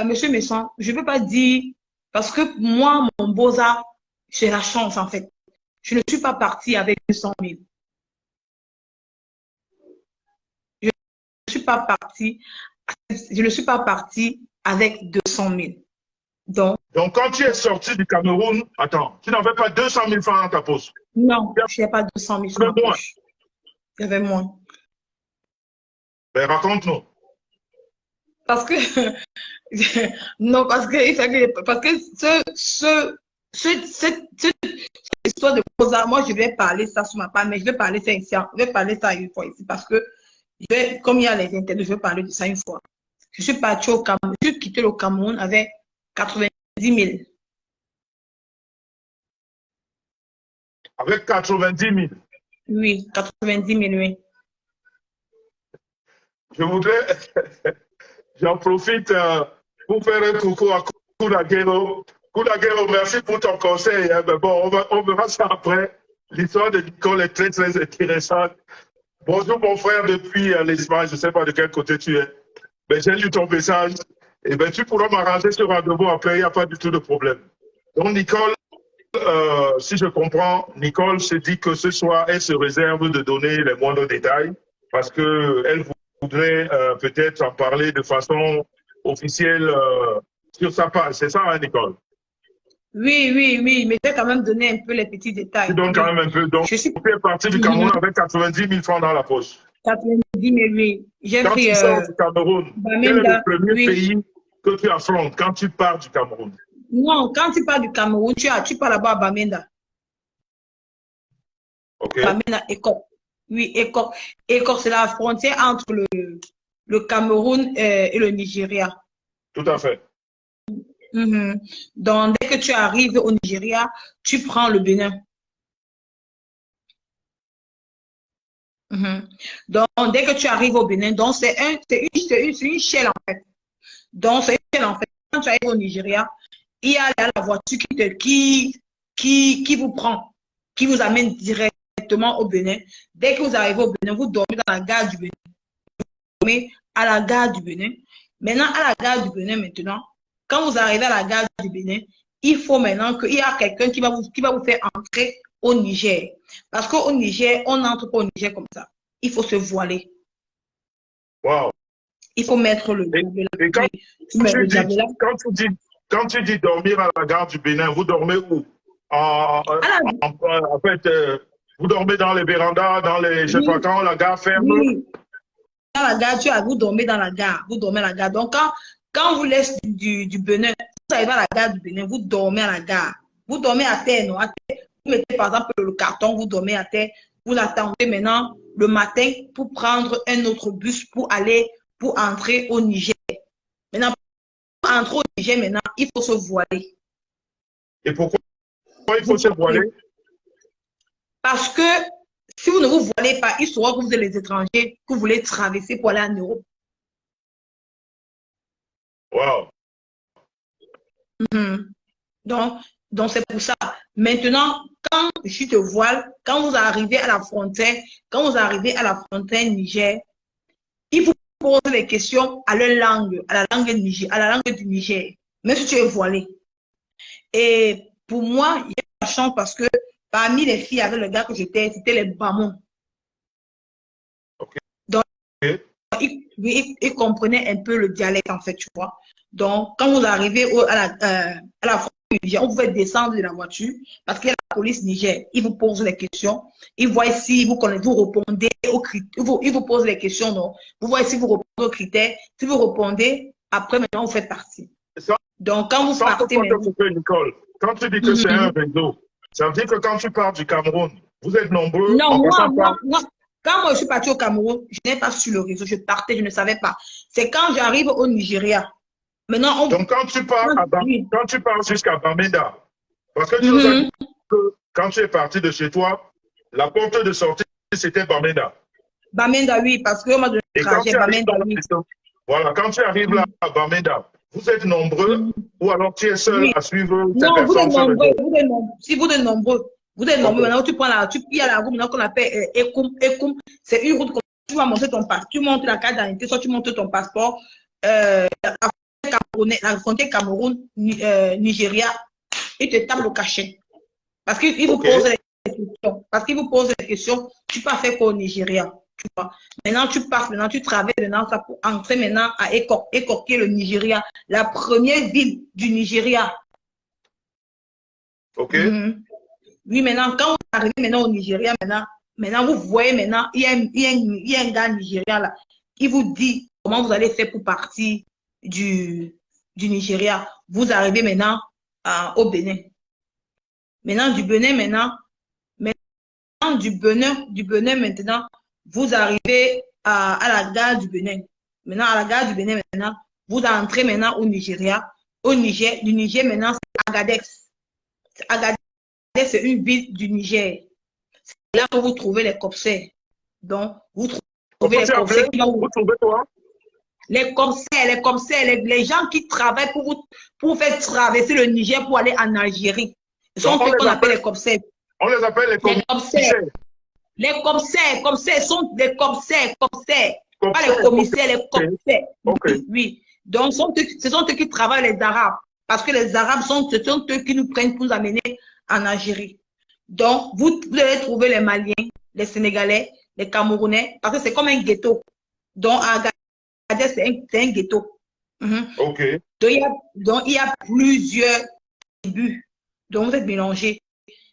Monsieur Messon, je ne peux pas dire, parce que moi, mon beaux-arts, j'ai la chance, en fait. Je ne suis pas partie avec 200 000. Je ne suis pas partie, je ne suis pas partie avec 200 000. Donc, Donc, quand tu es sorti du Cameroun, attends, tu n'avais pas 200 000 francs dans ta poche. non, je n'ai pas 200 000 Tu sur avais ma moins. poche. J'avais moins. Ben, raconte-nous. Parce que, non, parce que cette histoire de Mozart, moi, je vais parler ça sur ma part, mais je vais parler ça ici, je vais parler ça une fois ici, parce que, comme il y a les intérêts, je vais parler de ça une fois. Je suis partie au Cameroun, je suis quitté le Cameroun avec 90 000. Avec 90 000. Oui, 90 000, oui. Je voudrais, j'en profite pour faire un coucou à Koulagero. Koulagero, merci pour ton conseil. Hein, mais bon, on verra ça après. L'histoire de Nicole est très, très intéressante. Bonjour, mon frère, depuis l'Espagne. Je ne sais pas de quel côté tu es. Mais j'ai lu ton message. Et ben, tu pourras m'arranger ce rendez-vous après. Il n'y a pas du tout de problème. Donc, Nicole, si je comprends, Nicole se dit que ce soir, elle se réserve de donner les moindres détails parce qu'elle voudrait peut-être en parler de façon officielle sur sa page. C'est ça, hein, Nicole? Oui, oui, oui, mais je vais quand même donner un peu les petits Tu détails. donnes quand Oui. même un peu. Donc, Je suis tu es parti du Cameroun avec 90 000 francs dans la poche. 90 000, oui. J'ai Quand pris tu sors du Cameroun, quel est le Bamenda, premier oui. pays que tu affrontes quand tu pars du Cameroun? Non, quand tu pars du Cameroun, tu pars là-bas à Bamenda. OK? Bamenda, École. Oui, École. École, c'est la frontière entre le Cameroun et le Nigeria. Tout à fait. Mhm. Donc, dès que tu arrives au Nigeria, tu prends le Bénin. Mhm. Donc, dès que tu arrives au Bénin, donc c'est une chaîne en fait. Donc, c'est une chaîne en fait. Quand tu arrives au Nigeria, il y a la voiture qui vous prend, qui vous amène directement au Bénin. Dès que vous arrivez au Bénin, vous dormez dans la gare du Bénin. Vous dormez à la gare du Bénin. Maintenant, à la gare du Bénin, maintenant, quand vous arrivez à la gare du Bénin, il faut maintenant qu'il y a quelqu'un qui va vous faire entrer au Niger. Parce qu'au Niger, on n'entre pas au Niger comme ça. Il faut se voiler. Wow. Il faut mettre le Et, jabela. et quand, Oui, tu mets tu le dis, jabela. quand, tu dis, quand tu dis dormir à la gare du Bénin, vous dormez où? En, À la, en fait, vous dormez dans les vérandas, dans les, je sais pas, oui, quand la gare ferme? oui. Dans la gare, vous dormez dans la gare. Vous dormez à la gare. Donc, quand vous laissez du Bénin, vous arrivez à la gare du Bénin, vous dormez à la gare. Vous dormez à terre, non? À terre. Vous mettez par exemple le carton, vous dormez à terre. Vous l'attendez maintenant le matin pour prendre un autre bus pour entrer au Niger. Maintenant, pour entrer au Niger, maintenant, il faut se voiler. Et pourquoi il faut se voiler? Parce que si vous ne vous voilez pas, il saura que vous êtes les étrangers, que vous voulez traverser pour aller en Europe. Wow. Mm -hmm. Donc c'est pour ça. Maintenant, quand je te voile, quand vous arrivez à la frontière, Niger, ils vous posent des questions à leur langue, à la langue Niger, à la langue du Niger, même si tu es voilé. Et pour moi, il y a la chance parce que parmi les filles avec le gars que j'étais, c'était les Bamons. Ok. Donc, Ok. ils comprenaient un peu le dialecte, en fait, tu vois. Donc, quand vous arrivez à la frontière Niger, on pouvait descendre de la voiture parce qu'il y a la police Niger. Ils vous posent les questions. Ils voient si vous répondez aux critères. Ils vous posent les questions, non. Vous voyez si vous répondez aux critères. Si vous répondez, après, maintenant, vous faites partie. Donc, quand vous partez, Nicole, quand tu dis que c'est un réseau, ça veut dire que quand tu pars du Cameroun, vous êtes nombreux non, en passant par... Quand moi je suis partie au Cameroun, je n'étais pas sur le réseau, je partais, je ne savais pas. C'est quand j'arrive au Nigeria. Maintenant, Donc, quand tu pars jusqu'à Bamenda, parce que tu nous as dit que quand tu es parti de chez toi, la porte de sortie, c'était Bamenda. Bamenda, oui, parce qu'on m'a donné le trajet. Bamenda, oui. Voilà, quand tu arrives là à Bamenda, vous êtes nombreux ou alors tu es seul à suivre cette personne? Non, vous êtes nombreux, Si vous êtes nombreux, maintenant tu prends il y a la route maintenant qu'on appelle Ekoum. C'est une route que tu vas monter ton passeport, tu montes la carte d'identité, soit tu montes ton passeport, la frontière Cameroun, Nigeria, ils te tapent le cachet. Parce qu'ils vous posent des questions. Tu peux faire quoi au Nigeria? Tu vois. Maintenant, tu passes, maintenant, tu traverses maintenant, ça pour entrer maintenant à Ekok, qui est le Nigeria, la première ville du Nigeria. Ok. Oui, maintenant, quand vous arrivez maintenant au Nigeria, maintenant vous voyez maintenant, il y a un gars nigérian là. Il vous dit comment vous allez faire pour partir du Nigeria. Vous arrivez maintenant au Bénin. Maintenant, du Bénin, maintenant, vous arrivez à la gare du Bénin. Maintenant, à la gare du Bénin, maintenant, vous entrez maintenant au Nigeria. Au Niger, du Niger, maintenant, c'est Agadez. Agadez, c'est une ville du Niger. C'est là que vous trouvez les corsaires. Donc, vous trouvez les corsaires. Vous trouvez quoi? Les corsaires, les gens qui travaillent pour faire traverser le Niger pour aller en Algérie. Ce sont ceux qu'on appelle les corsaires. On les appelle les commissaires. Les commissaires sont des commissaires. Pas les commissaires, les commissaires. Okay. Oui. Donc, ce sont eux qui travaillent les Arabes. Parce que les Arabes ce sont eux qui nous prennent pour nous amener en Algérie. Donc, vous allez trouver les Maliens, les Sénégalais, les Camerounais, parce que c'est comme un ghetto. Donc, Agadez, c'est un ghetto. Ok. Donc, il y a plusieurs tribus. Donc, vous êtes mélangés.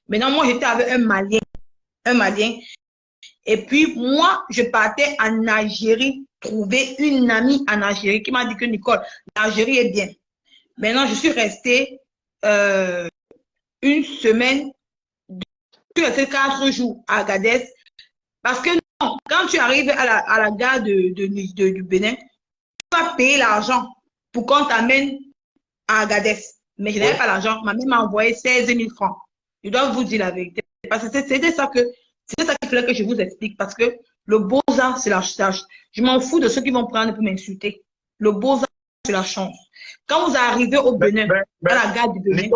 Maintenant, moi, j'étais avec un Malien. Et puis, moi, je partais en Algérie, trouver une amie en Algérie qui m'a dit que Nicole, l'Algérie est bien. Maintenant, je suis restée une semaine, je suis restée 4 jours à Agadez. Parce que non, quand tu arrives à la gare du Bénin, tu vas payer l'argent pour qu'on t'amène à Agadez. Mais je n'avais pas l'argent. Ma mère m'a envoyé 16 000 francs. Je dois vous dire la vérité. Parce que c'était ça qu'il fallait que je vous explique. Parce que le beaux-arts, c'est la chance. Je m'en fous de ceux qui vont prendre pour m'insulter. Le beaux-arts, c'est la chance. Quand vous arrivez au Bénin, à la gare du Bénin.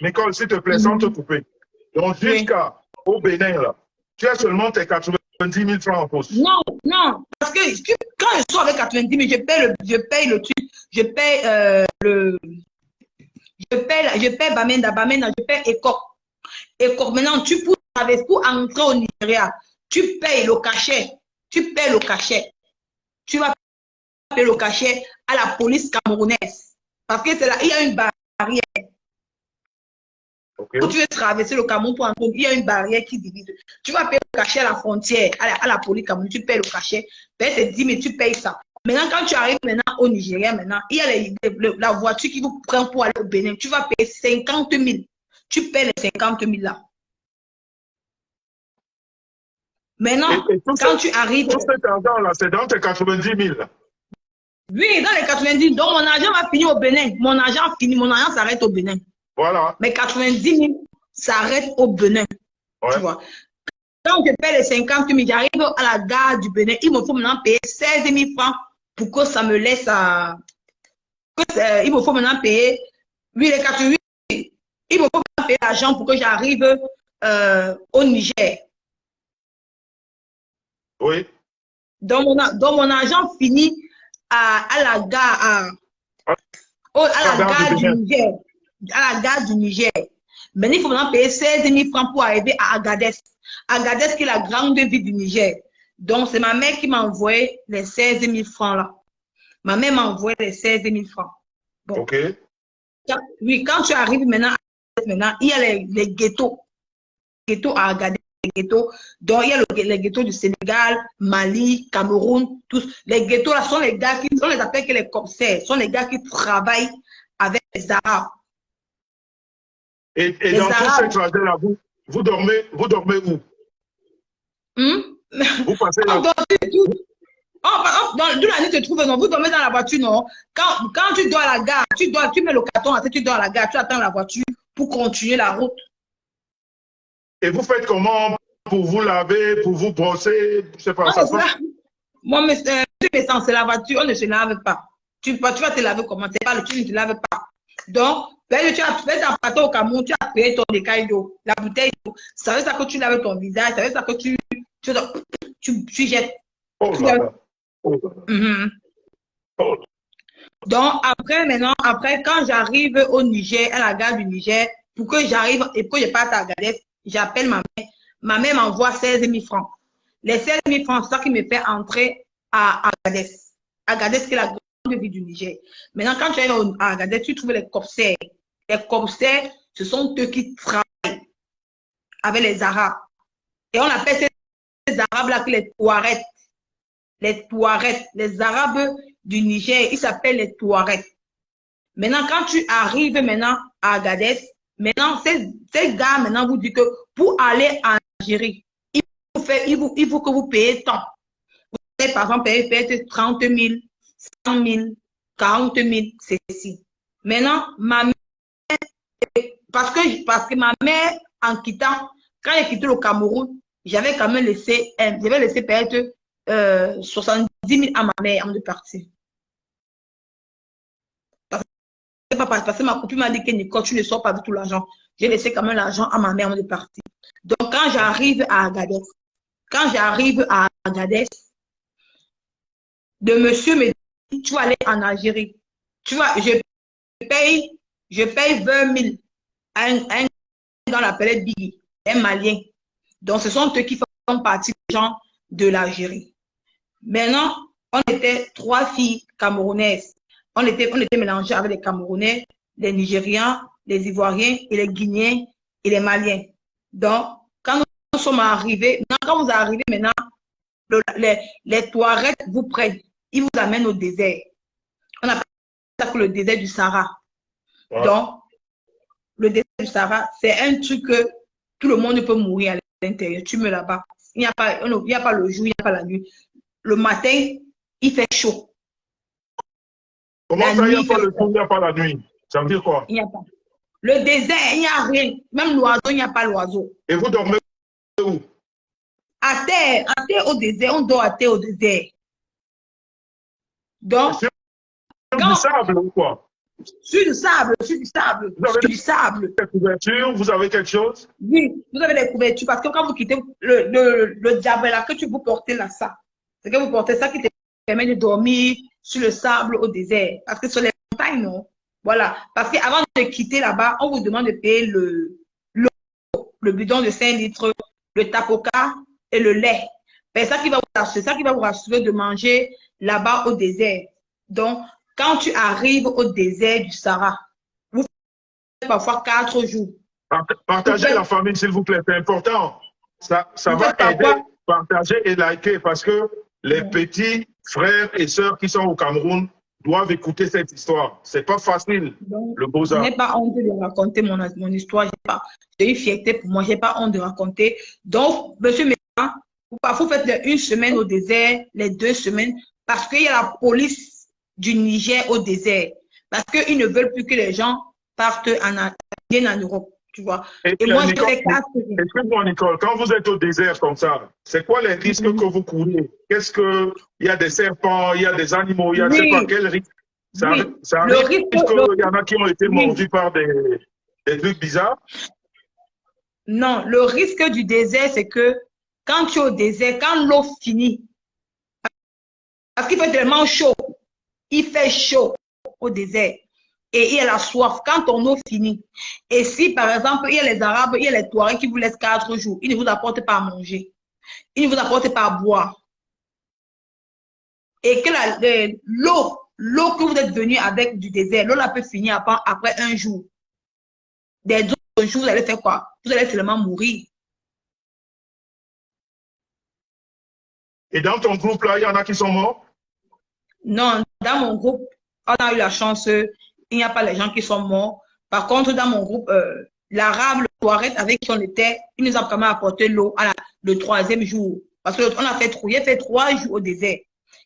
Nicole, s'il te plaît, sans te couper. Donc, jusqu'au Bénin, là, tu as seulement tes 90 000 francs en poste. Non. Parce que quand je suis avec 90 000, je paye le truc. Je paye Bamenda, je paye Ekok. Maintenant, pour entrer au Nigeria, tu payes le cachet. Tu vas payer le cachet à la police camerounaise. Parce que c'est là, il y a une barrière. Okay. Quand tu veux traverser le Cameroun pour entrer, il y a une barrière qui divise. Tu vas payer le cachet à la frontière, à la police camerounaise, tu payes le cachet. C'est 10 000, tu payes ça. Maintenant, quand tu arrives maintenant au Nigeria, il y a la voiture qui vous prend pour aller au Bénin. Tu vas payer 50 000. Tu payes les 50 000 là. Maintenant, quand tu arrives... Tout cet argent-là, c'est dans tes 90 000. Oui, dans les 90 000. Donc, mon argent va finir au Bénin. Mon argent s'arrête au Bénin. Voilà. Mais 90 000 s'arrête au Bénin. Ouais. Tu vois. Quand je paie les 50 000, j'arrive à la gare du Bénin. Il me faut maintenant payer 16 000 francs pour que ça me laisse à... Il me faut maintenant payer... Oui, les 88 000. Il me faut payer l'argent pour que j'arrive au Niger. Oui. Donc, mon argent finit à la gare, à la gare du Niger. À la gare du Niger. Mais il faut maintenant payer 16 000 francs pour arriver à Agadez. Agadez, qui est la grande ville du Niger. Donc, c'est ma mère qui m'a envoyé les 16 000 francs là. Ma mère m'a envoyé les 16 000 francs. Bon. OK. Oui, quand tu arrives maintenant, il y a les ghettos. Les ghettos à Agadez. Les ghettos. Donc, il y a les ghettos du Sénégal, Mali, Cameroun, tous. Les ghettos là sont les gars qui, on les appelle que les commissaires, sont les gars qui travaillent avec les Arabes. Et dans tout ce trajet-là, vous dormez où? Vous passez là. D'où la nuit te trouve, non? Vous dormez dans la voiture, non? Quand tu dors à la gare, tu mets le carton, tu dors à la gare, tu attends la voiture pour continuer la route. Et vous faites comment pour vous laver, pour vous brosser? Je sais pas, ça se passe. Moi, c'est la voiture, on ne se lave pas. Tu vas te laver comment? Tu ne te laves pas. Donc, tu as fait un plateau au Cameroun, tu as payé ton écaille d'eau, la bouteille d'eau. Ça veut dire que tu laves ton visage, ça veut dire que tu jettes. Oh là là. Oh là là. Oh. Donc, après, quand j'arrive au Niger, à la gare du Niger, pour que j'arrive et que je parte à Agadez, j'appelle ma mère. Ma mère m'envoie 16 000 francs. Les 16 000 francs, c'est ça qui me fait entrer à Agadez. Agadez, qui est la grande ville du Niger. Maintenant, quand tu es à Agadez, tu trouves les corsaires. Les corsaires, ce sont eux qui travaillent avec les Arabes. Et on appelle ces Arabes-là les Touaregs. Les Touaregs, les Arabes du Niger, ils s'appellent les Touaregs. Maintenant, quand tu arrives maintenant à Agadez, maintenant, ces gars maintenant vous disent que pour aller en Algérie, il faut que vous payiez tant. Vous allez par exemple payer 30 000, 100 000, 40 000, c'est ici. Maintenant, ma mère, parce que ma mère, en quittant, quand j'ai quitté le Cameroun, j'avais quand même laissé payer 70 000 à ma mère avant de partir. Parce que ma copine m'a dit que Nicole, tu ne sors pas avec tout l'argent. J'ai laissé quand même l'argent à ma mère avant de partir. Donc, quand j'arrive à Agadez, le monsieur me dit, tu vas aller en Algérie. Tu vois, je paye 20 000 à un gars qu'on appelait Biggie, un Malien. Donc, ce sont eux qui font partie des gens de l'Algérie. Maintenant, on était 3 filles camerounaises. On était mélangés avec les Camerounais, les Nigérians, les Ivoiriens et les Guinéens et les Maliens. Donc, quand nous sommes arrivés, quand vous arrivez maintenant, les Touaregs vous prennent, ils vous amènent au désert. On appelle ça le désert du Sahara. Ouais. Donc, le désert du Sahara, c'est un truc que tout le monde peut mourir à l'intérieur. Tu meurs là-bas. Il n'y a pas le jour, il n'y a pas la nuit. Le matin, il fait chaud. Comment ça, il n'y a pas le jour, il n'y a pas la nuit? Ça veut dire quoi? Il n'y a pas. Le désert, il n'y a rien. Même l'oiseau, il n'y a pas l'oiseau. Et vous dormez où? À terre au désert. On dort à terre au désert. Donc, sur du sable ou quoi? Sur du sable. Vous avez des couvertures, vous avez quelque chose? Oui, vous avez des couvertures. Parce que quand vous quittez le diable là, que vous portez là, ça. C'est que vous portez ça qui te permet de dormir sur le sable au désert. Parce que sur les montagnes, non. Voilà. Parce qu'avant de quitter là-bas, on vous demande de payer le bidon de 5 litres, le tapoka et le lait. C'est ça qui va vous rassurer de manger là-bas au désert. Donc, quand tu arrives au désert du Sahara, vous faites parfois 4 jours. Partagez la famille, s'il vous plaît, c'est important. Ça va aider, partager et liker parce que les petits frères et sœurs qui sont au Cameroun doivent écouter cette histoire. C'est pas facile, donc, le Beaux-Arts. Je n'ai pas honte de raconter mon histoire. J'ai une fierté pour moi. Je n'ai pas honte de raconter. Donc, monsieur Mélan, vous faites une semaine au désert, les 2 semaines, parce qu'il y a la police du Niger au désert. Parce qu'ils ne veulent plus que les gens viennent en Europe. Tu vois. Et moi, je fais 4 semaines. Excuse-moi, Nicole, quand vous êtes au désert comme ça, c'est quoi les risques que vous courez? Il y a des serpents, il y a des animaux, il y a pas quel risque? Ça arrive qu'il y en a qui ont été mordus par des trucs bizarres? Non, le risque du désert, c'est que quand tu es au désert, quand l'eau finit, parce qu'il fait tellement chaud, il fait chaud au désert et il y a la soif quand ton eau finit. Et si, par exemple, il y a les Arabes, il y a les Touaregs qui vous laissent 4 jours, ils ne vous apportent pas à manger, ils ne vous apportent pas à boire. Et que l'eau que vous êtes venu avec du désert, l'eau là peut finir après un jour. Des autres jours, vous allez faire quoi? Vous allez seulement mourir. Et dans ton groupe, là, il y en a qui sont morts? Non, dans mon groupe, on a eu la chance, il n'y a pas les gens qui sont morts. Par contre, dans mon groupe, l'arabe, le Touareg avec qui on était, il nous a quand même apporté l'eau le 3e jour. Parce qu'on a fait, il a fait 3 jours au désert.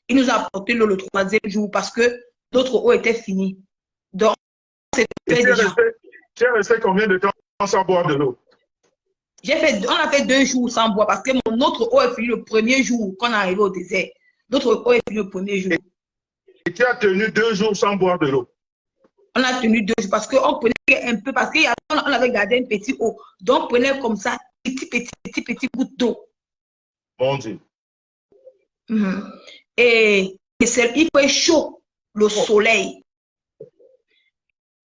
Il nous a apporté l'eau le 3e jour parce que notre eau était finie. Donc, Et tu es resté combien de temps sans boire de l'eau? On a fait 2 jours sans boire parce que notre eau est finie le 1er jour qu'on est arrivé au désert. Notre eau est finie le 1er jour. Et tu as tenu 2 jours sans boire de l'eau? On a tenu 2 jours parce qu'on prenait un peu, parce qu'on avait gardé un petit eau. Donc, on prenait comme ça, petit goutte d'eau. Mon Dieu. Et il fait chaud, le soleil.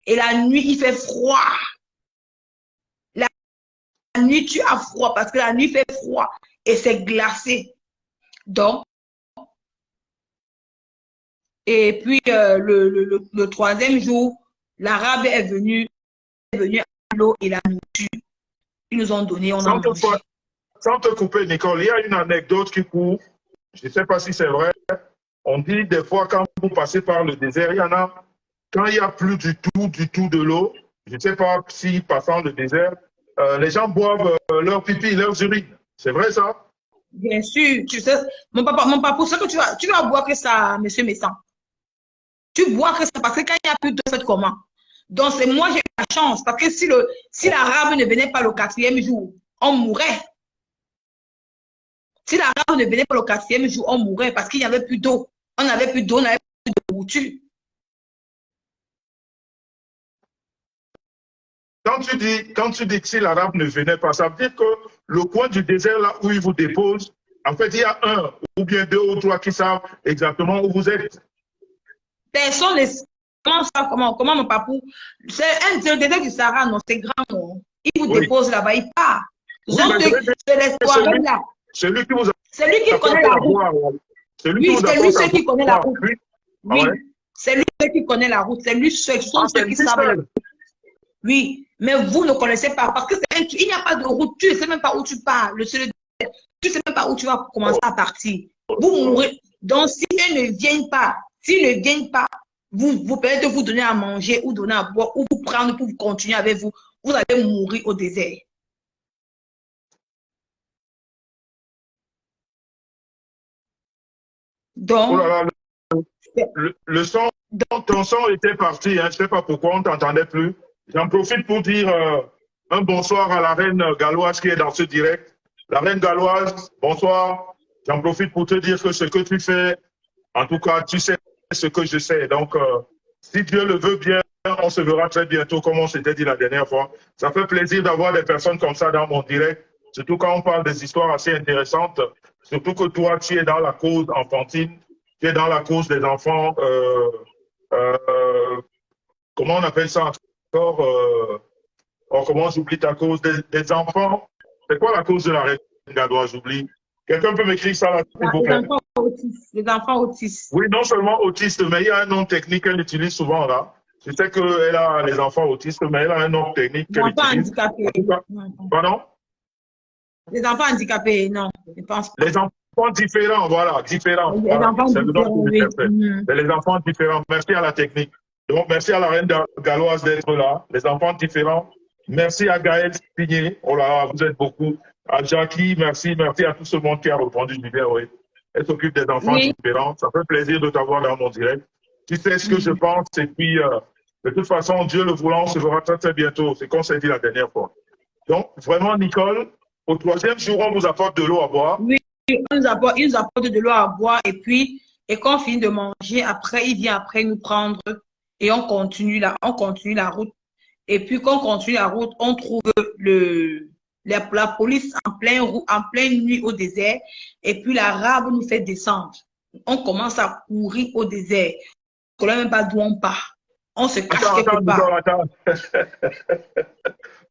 Et la nuit, il fait froid. La nuit, tu as froid parce que la nuit fait froid et c'est glacé. Donc, et puis le 3e jour, l'arabe est venu à l'eau et la nourriture. Ils nous ont donné, on a mangé. Sans te couper, Nicole, il y a une anecdote qui court. Je ne sais pas si c'est vrai. On dit des fois, quand vous passez par le désert, il y en a, quand il n'y a plus du tout de l'eau, je ne sais pas si passant le désert, les gens boivent leur pipi, leurs urines. C'est vrai ça? Bien sûr, tu sais, mon papa, pour ce que tu vas boire que ça, monsieur Messan. Tu bois que ça parce que quand il n'y a plus d'eau, faites comment? Donc, c'est moi, j'ai la chance parce que si l'arabe ne venait pas le 4e jour, on mourrait. Si l'arabe ne venait pas le 4e jour, on mourrait parce qu'il n'y avait plus d'eau. On n'avait plus d'eau, on n'avait plus de nourriture. Quand tu dis que si l'arabe ne venait pas, ça veut dire que le coin du désert là où il vous dépose, en fait, il y a 1 ou bien 2 ou 3 qui savent exactement où vous êtes. Personne ne sait comment mon papou. C'est un désert du Sahara, non, c'est grand, non. Il vous dépose là-bas, il part. Oui, c'est l'espoir là. C'est lui qui vous a. C'est lui qui connaît la route. Oui, c'est lui seul qui connaît la route. Oui, ah ouais. C'est lui seul qui connaît la route. C'est lui seul. Ce sont ceux qui savent. Oui, mais vous ne connaissez pas parce que il n'y a pas de route. Tu ne sais même pas où tu pars. Tu ne sais même pas où tu vas commencer à partir. Vous mourrez. Donc, s'ils ne viennent pas, vous peut-être vous donner à manger ou donner à boire ou vous prendre pour continuer avec vous. Vous allez mourir au désert. Donc, oh là là, ton son était parti. Hein, je ne sais pas pourquoi on ne t'entendait plus. J'en profite pour dire un bonsoir à la reine galloise qui est dans ce direct. La reine galloise, bonsoir. J'en profite pour te dire que ce que tu fais, en tout cas, tu sais ce que je sais. Donc, si Dieu le veut bien, on se verra très bientôt, comme on s'était dit la dernière fois. Ça fait plaisir d'avoir des personnes comme ça dans mon direct, surtout quand on parle des histoires assez intéressantes. Surtout que toi, tu es dans la cause enfantine, tu es dans la cause des enfants. Comment on appelle ça encore comment j'oublie ta cause des enfants. C'est quoi la cause de la reine galloise? J'oublie. Quelqu'un peut m'écrire ça là, s'il vous plaît? Les enfants autistes. Oui, non seulement autistes, mais il y a un nom technique qu'elle utilise souvent là. Je sais qu'elle a les enfants autistes, mais elle a un nom technique qu'elle utilise. Handicapés. Pardon? Les enfants handicapés, non, je ne pense pas. Les enfants différents, voilà, différents. Les enfants différents, oui. Mais les enfants différents, merci à la technique. Donc, merci à la reine galloise d'être là. Les enfants différents. Merci à Gaël Signé. Oh là, vous êtes beaucoup. À Jackie, merci. Merci à tout ce monde qui a répondu. Je dis bien, oui. Elle s'occupe des enfants différents. Ça fait plaisir de t'avoir dans mon direct. Tu sais ce que je pense. Et puis, de toute façon, Dieu le voulant, on se verra très, très bientôt. C'est qu'on s'est dit la dernière fois. Donc, vraiment, Nicole, au 3e jour, on vous apporte de l'eau à boire. Oui, ils nous apportent de l'eau à boire. Et puis, quand on finit de manger, après, il vient après nous prendre et on continue la route. Et puis, quand on continue la route, on trouve La police en pleine nuit au désert, et puis l'arabe nous fait descendre. On commence à courir au désert. On ne sait même pas d'où on part. On se cache quelque part. Attends.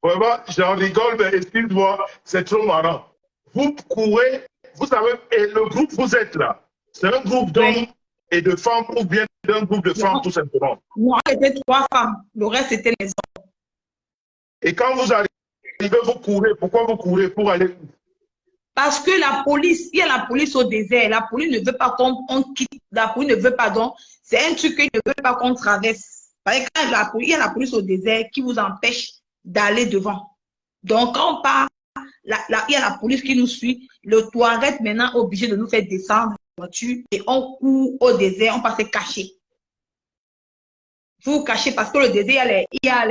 Vraiment, j'en rigole, mais excuse-moi, c'est trop marrant. Vous courez, vous savez, et le groupe vous êtes là. C'est un groupe d'hommes Oui. et de femmes ou bien d'un groupe de femmes, Non. tout simplement. Moi, c'était 3 femmes. Le reste, c'était les hommes. Et quand vous arrivez, vous courez. Pourquoi vous courez? Pour aller où? Parce que la police, il y a la police au désert. La police ne veut pas qu'on quitte. La police ne veut pas donc. C'est un truc qu'ils ne veut pas qu'on traverse. Parce que quand il y a la police au désert qui vous empêche d'aller devant. Donc, quand on part, il y a la police qui nous suit. Le Touareg maintenant est obligé de nous faire descendre la voiture et on court au désert, on passe cacher. Vous vous cachez parce que le désert, il y a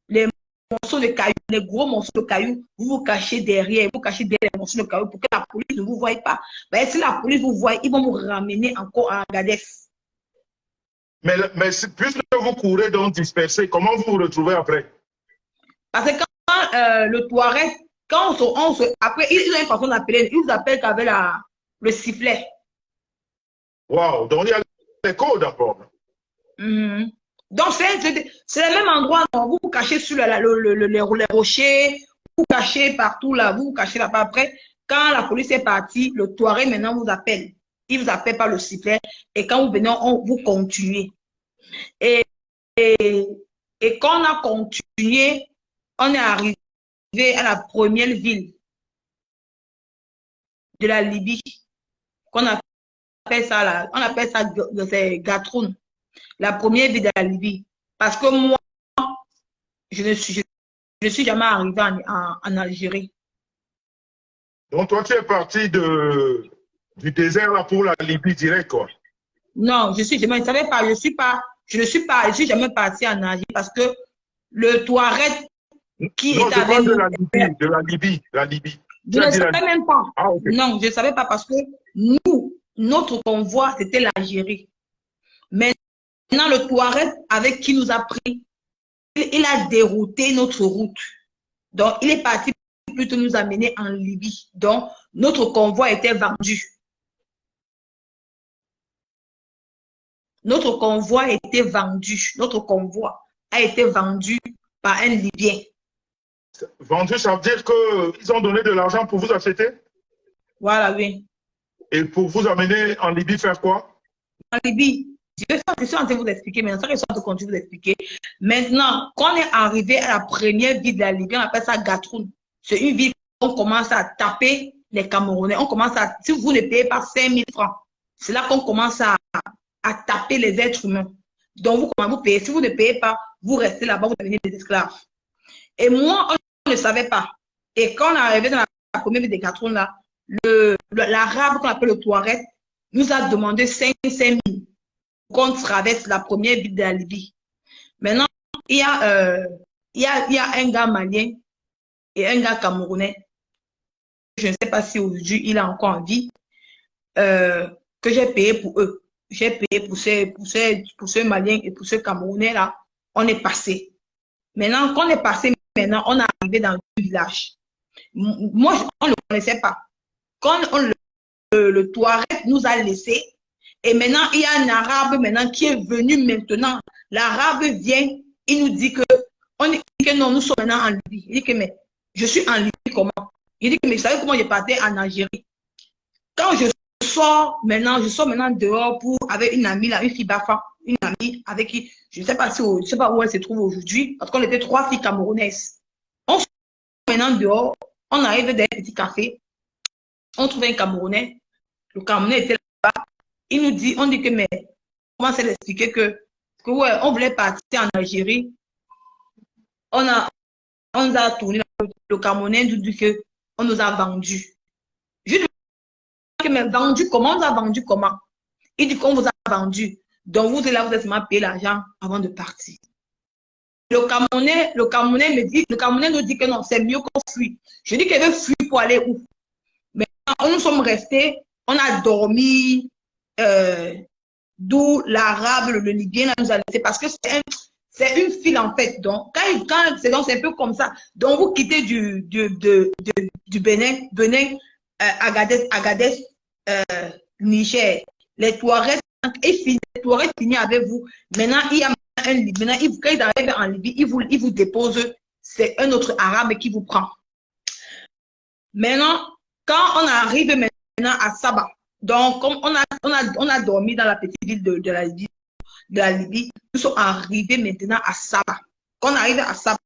les morceaux de cailloux, les gros morceaux de cailloux, vous vous cachez derrière, vous cachez derrière les morceaux de cailloux pour que la police ne vous voie pas. Ben, si la police vous voit, ils vont vous ramener encore à Agadez. Mais puisque vous courez donc dispersé, comment vous vous retrouvez après? Parce que quand le Touareg, quand après, ils ont une façon d'appeler, ils vous appellent qu'avec le sifflet. Waouh, donc il y a les codes d'abord. Donc, c'est le même endroit. Donc, vous vous cachez sur les rochers, vous vous cachez partout là, vous vous cachez là-bas. Après, quand la police est partie, le Touareg maintenant vous appelle. Il vous appelle par le sifflet. Et quand vous venez, vous continuez. Et quand on a continué, on est arrivé à la première ville de la Libye. On appelle ça Gatroun. La première ville de la Libye. Parce que moi, je ne suis jamais arrivé en Algérie. Donc toi, tu es parti du désert là pour la Libye direct, quoi. Non, je ne savais pas, je ne suis jamais parti en Algérie parce que le Touareg qui non, est avec nous. De la Libye. Je ne savais même pas. Ah, okay. Non, je ne savais pas parce que nous, notre convoi, c'était l'Algérie. Maintenant, le Touareg avec qui nous a pris, il a dérouté notre route. Donc, il est parti plutôt nous amener en Libye. Donc, notre convoi était vendu. Notre convoi était vendu. Notre convoi a été vendu par un Libyen. Vendu, ça veut dire qu'ils ont donné de l'argent pour vous acheter? Voilà, oui. Et pour vous amener en Libye, faire quoi? En Libye, je suis en train de vous expliquer, mais je suis en train de vous expliquer. Maintenant, quand on est arrivé à la première ville de la Libye, on appelle ça Gatroun. C'est une ville où on commence à taper les Camerounais. On commence à, si vous ne payez pas 5 000 francs, c'est là qu'on commence à taper les êtres humains. Donc, vous payez. Si vous ne payez pas, vous restez là-bas, vous devenez des esclaves. Et moi, on ne savait pas. Et quand on est arrivé dans la première ville de Gatroun, là, l'arabe qu'on appelle le Touareg nous a demandé 5 000 qu'on traverse la première ville de la Libye. Maintenant, il y a un gars malien et un gars camerounais. Je ne sais pas si aujourd'hui il est encore en vie, que j'ai payé pour eux. J'ai payé pour ce malien et pour ce camerounais là. On est passé. Maintenant, quand on est passé, maintenant, on est arrivé dans le village. Moi, on ne le connaissait pas. Quand le Touareg nous a laissés, et maintenant, il y a un arabe maintenant qui est venu maintenant. L'arabe vient, il nous dit que, non, nous sommes maintenant en Libye. Il dit que, mais je suis en Libye comment? Il dit que, mais vous savez comment je partais en Algérie? Quand je sors maintenant dehors avec une amie, là, une fille Bafa, une amie avec qui, je ne sais pas où elle se trouve aujourd'hui, parce qu'on était 3 filles camerounaises. On sort maintenant dehors, on arrive dans un petit café, on trouve un Camerounais, le Camerounais était là-bas, on dit que, mais, comment c'est d'expliquer que ouais, on voulait partir en Algérie, on a tourné, le Camerounais nous dit que on nous a vendus. Je dis que, mais vendu comment? On nous a vendu comment? Il dit qu'on vous a vendu. Donc, vous êtes là, vous êtes seulement payé l'argent avant de partir. Le Camerounais nous dit que non, c'est mieux qu'on fuit. Je dis qu'il veut fuir pour aller où? Mais nous sommes restés, on a dormi, d'où l'arabe, le libyen nous a laissé. Parce que C'est une file en fait. Donc, c'est un peu comme ça. Donc, vous quittez du Agadez, Niger. Les Touaregs, les Touaregs finissent avec vous. Maintenant, il y a un Libye. Maintenant, quand ils arrivent en Libye, ils vous déposent. C'est un autre Arabe qui vous prend. Maintenant, quand on arrive maintenant à Saba, donc comme on a dormi dans la petite ville de la Libye, nous sommes arrivés maintenant à Saba. Quand on est arrivé à Saba,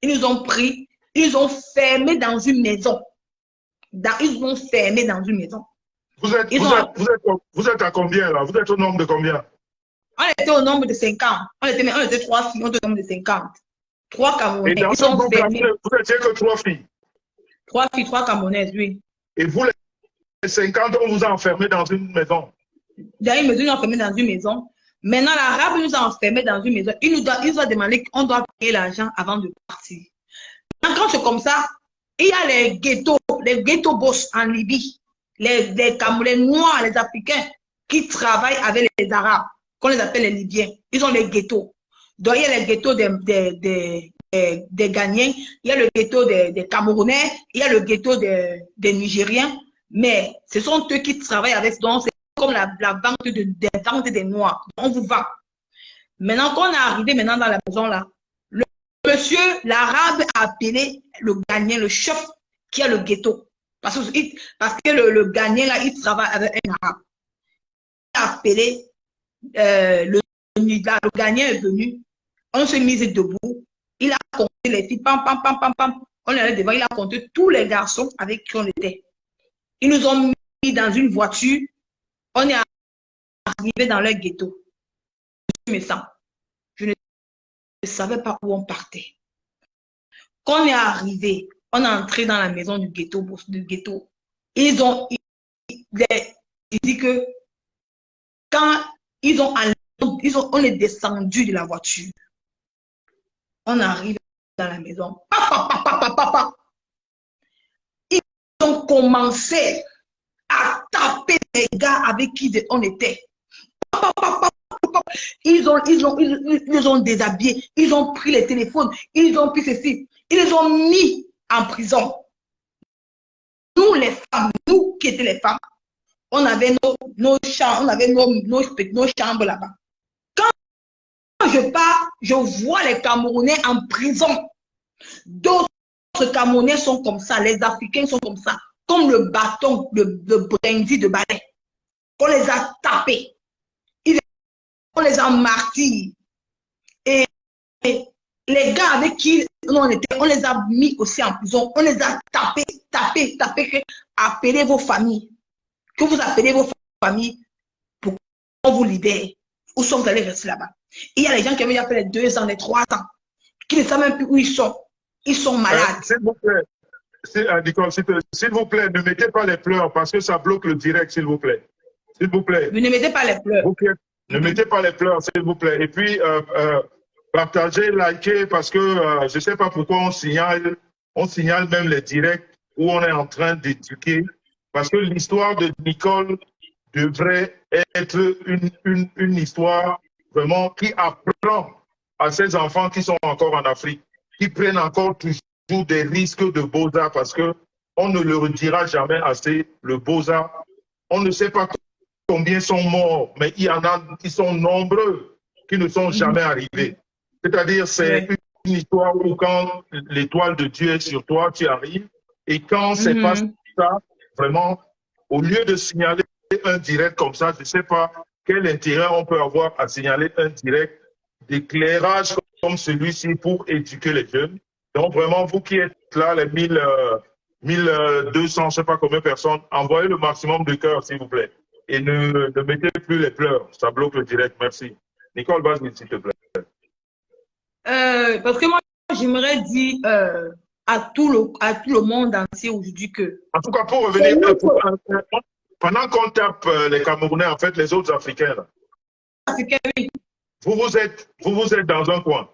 ils nous ont pris, ils nous ont fermés dans une maison. Ils nous ont fermés dans une maison. Vous êtes à combien là? Vous êtes au nombre de combien? On était au nombre de 50. On était 3 filles, on était au nombre de 50. 3 Camerounais. Et dans ce groupe, vous n'étiez que 3 filles? 3 filles, 3 Camerounaises, oui. Et vous, les 50, on vous a enfermés dans une maison? Dans une maison, ils nous ont enfermés dans une maison. Maintenant, l'arabe nous a enfermés dans une maison. Il nous a demandé qu'on doit payer l'argent avant de partir. Quand c'est comme ça, il y a les ghetto boss en Libye, les Noirs, les Africains qui travaillent avec les Arabes, qu'on les appelle les Libyens. Ils ont les ghettos. Donc, il y a les ghettos des Ghanéens, il y a le ghetto des Camerounais, il y a le ghetto des Nigériens, mais ce sont eux qui travaillent avec, donc c'est comme la vente des Noirs. On vous vend. Maintenant, quand on est arrivé maintenant dans la maison là, le monsieur, l'arabe a appelé le Ghanéen, le chef qui a le ghetto. Parce que le Ghanéen là, il travaille avec un arabe. Il a appelé le Ghanéen est venu, on s'est mis debout. Il a compté les filles, pam, pam, pam, pam, pam. On est allé devant, il a compté tous les garçons avec qui on était. Ils nous ont mis dans une voiture. On est arrivé dans leur ghetto. Je me sens. Je ne savais pas où on partait. Quand on est arrivé, on est entré dans la maison du ghetto. Ils ont dit que quand on est descendu de la voiture. On arrive dans la maison. Ils ont commencé à taper les gars avec qui on était. Ils ont déshabillé. Ils ont pris les téléphones. Ils ont pris ceci. Ils les ont mis en prison. Nous, les femmes, nous qui étions les femmes, on avait nos chambres, on avait nos chambres là-bas. Quand je pars, je vois les Camerounais en prison. D'autres Camerounais sont comme ça, les Africains sont comme ça, comme le bâton, le brindis de balai. On les a tapés. On les a martyrs. Et les gars avec qui on était, on les a mis aussi en prison. On les a tapés. Appelez vos familles. Que vous appelez vos familles pour qu'on vous libère. Où sont vous allez rester là-bas? Il y a les gens qui avaient fait les 2 ans, les 3 ans, qui ne savent même plus où ils sont. Ils sont malades. S'il vous plaît, Nicole, s'il vous plaît, ne mettez pas les pleurs parce que ça bloque le direct, s'il vous plaît. S'il vous plaît. Vous ne mettez pas les pleurs. Ne mettez pas les pleurs, s'il vous plaît. Et puis, partagez, likez, parce que je ne sais pas pourquoi on signale même les directs où on est en train d'éduquer. Parce que l'histoire de Nicole devrait être une histoire vraiment qui apprend à ces enfants qui sont encore en Afrique, qui prennent encore toujours des risques de Beaux-Arts, parce qu'on ne le redira jamais assez, le Beaux-Arts. On ne sait pas combien sont morts, mais il y en a qui sont nombreux, qui ne sont jamais arrivés. C'est-à-dire, c'est une histoire où quand l'étoile de Dieu est sur toi, tu arrives, et quand c'est pas ça, vraiment, au lieu de signaler un direct comme ça, je ne sais pas quel intérêt on peut avoir à signaler un direct d'éclairage comme celui-ci pour éduquer les jeunes. Donc vraiment, vous qui êtes là, les 1200, je ne sais pas combien de personnes, envoyez le maximum de cœur, s'il vous plaît. Et ne mettez plus les pleurs, ça bloque le direct. Merci. Nicole, vas-y, s'il te plaît. Parce que moi, j'aimerais dire à tout le monde entier aujourd'hui que... En tout cas, pour revenir, pendant qu'on tape les Camerounais, en fait, les autres Africains, là, Africains, oui. vous êtes dans un coin.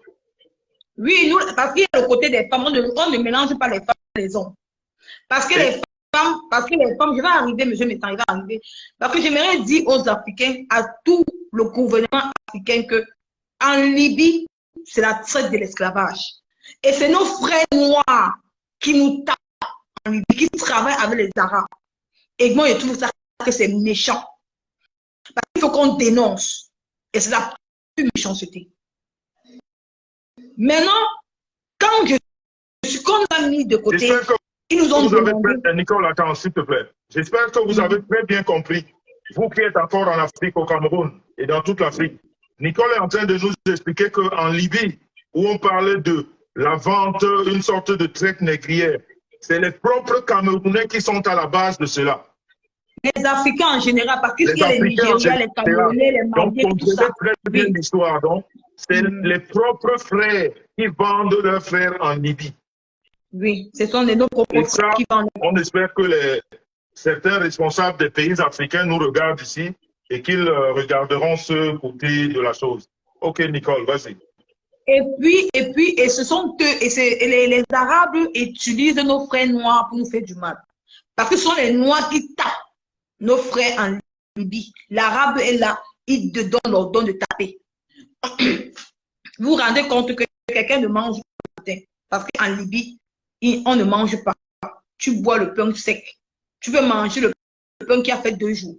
Oui, nous, parce qu'il y a le côté des femmes, on ne mélange pas les femmes et les hommes. Parce que les femmes, je vais arriver, monsieur Messan, il va arriver. Parce que j'aimerais dire aux Africains, à tout le gouvernement africain que en Libye, c'est la traite de l'esclavage. Et c'est nos frères noirs qui nous tapent en Libye, qui travaillent avec les Arabes. Et moi, je trouve ça que c'est méchant. Parce qu'il faut qu'on dénonce. Et c'est la plus méchanceté. Maintenant, quand je suis qu'on a mis de côté, ils nous ont demandé... Nicole, attends, s'il te plaît. J'espère que vous avez très bien compris. Vous qui êtes encore en Afrique, au Cameroun et dans toute l'Afrique. Nicole est en train de nous expliquer qu'en Libye, où on parlait de la vente, une sorte de traite négrière, c'est les propres Camerounais qui sont à la base de cela. Les Africains en général, parce qu'il y a les Nigériens, les Camerounais, les Maliens, donc, tout ça. Très bien l'histoire. Donc, c'est les propres frères qui vendent leurs frères en Libye. Oui, ce sont nos propres frères qui vendent. On espère que certains responsables des pays africains nous regardent ici et qu'ils regarderont ce côté de la chose. Ok, Nicole, vas-y. Et ce sont eux, et les Arabes utilisent nos frères noirs pour nous faire du mal. Parce que ce sont les Noirs qui tapent nos frères en Libye. L'Arabe est là, il te donne l'ordre de taper. Vous vous rendez compte que quelqu'un ne mange pas le matin. Parce qu'en Libye, on ne mange pas. Tu bois le pain sec. Tu peux manger le pain qui a fait 2 jours.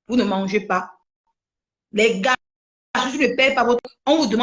Vous ne mangez pas. Les gars, si je ne paye pas votre... On vous demande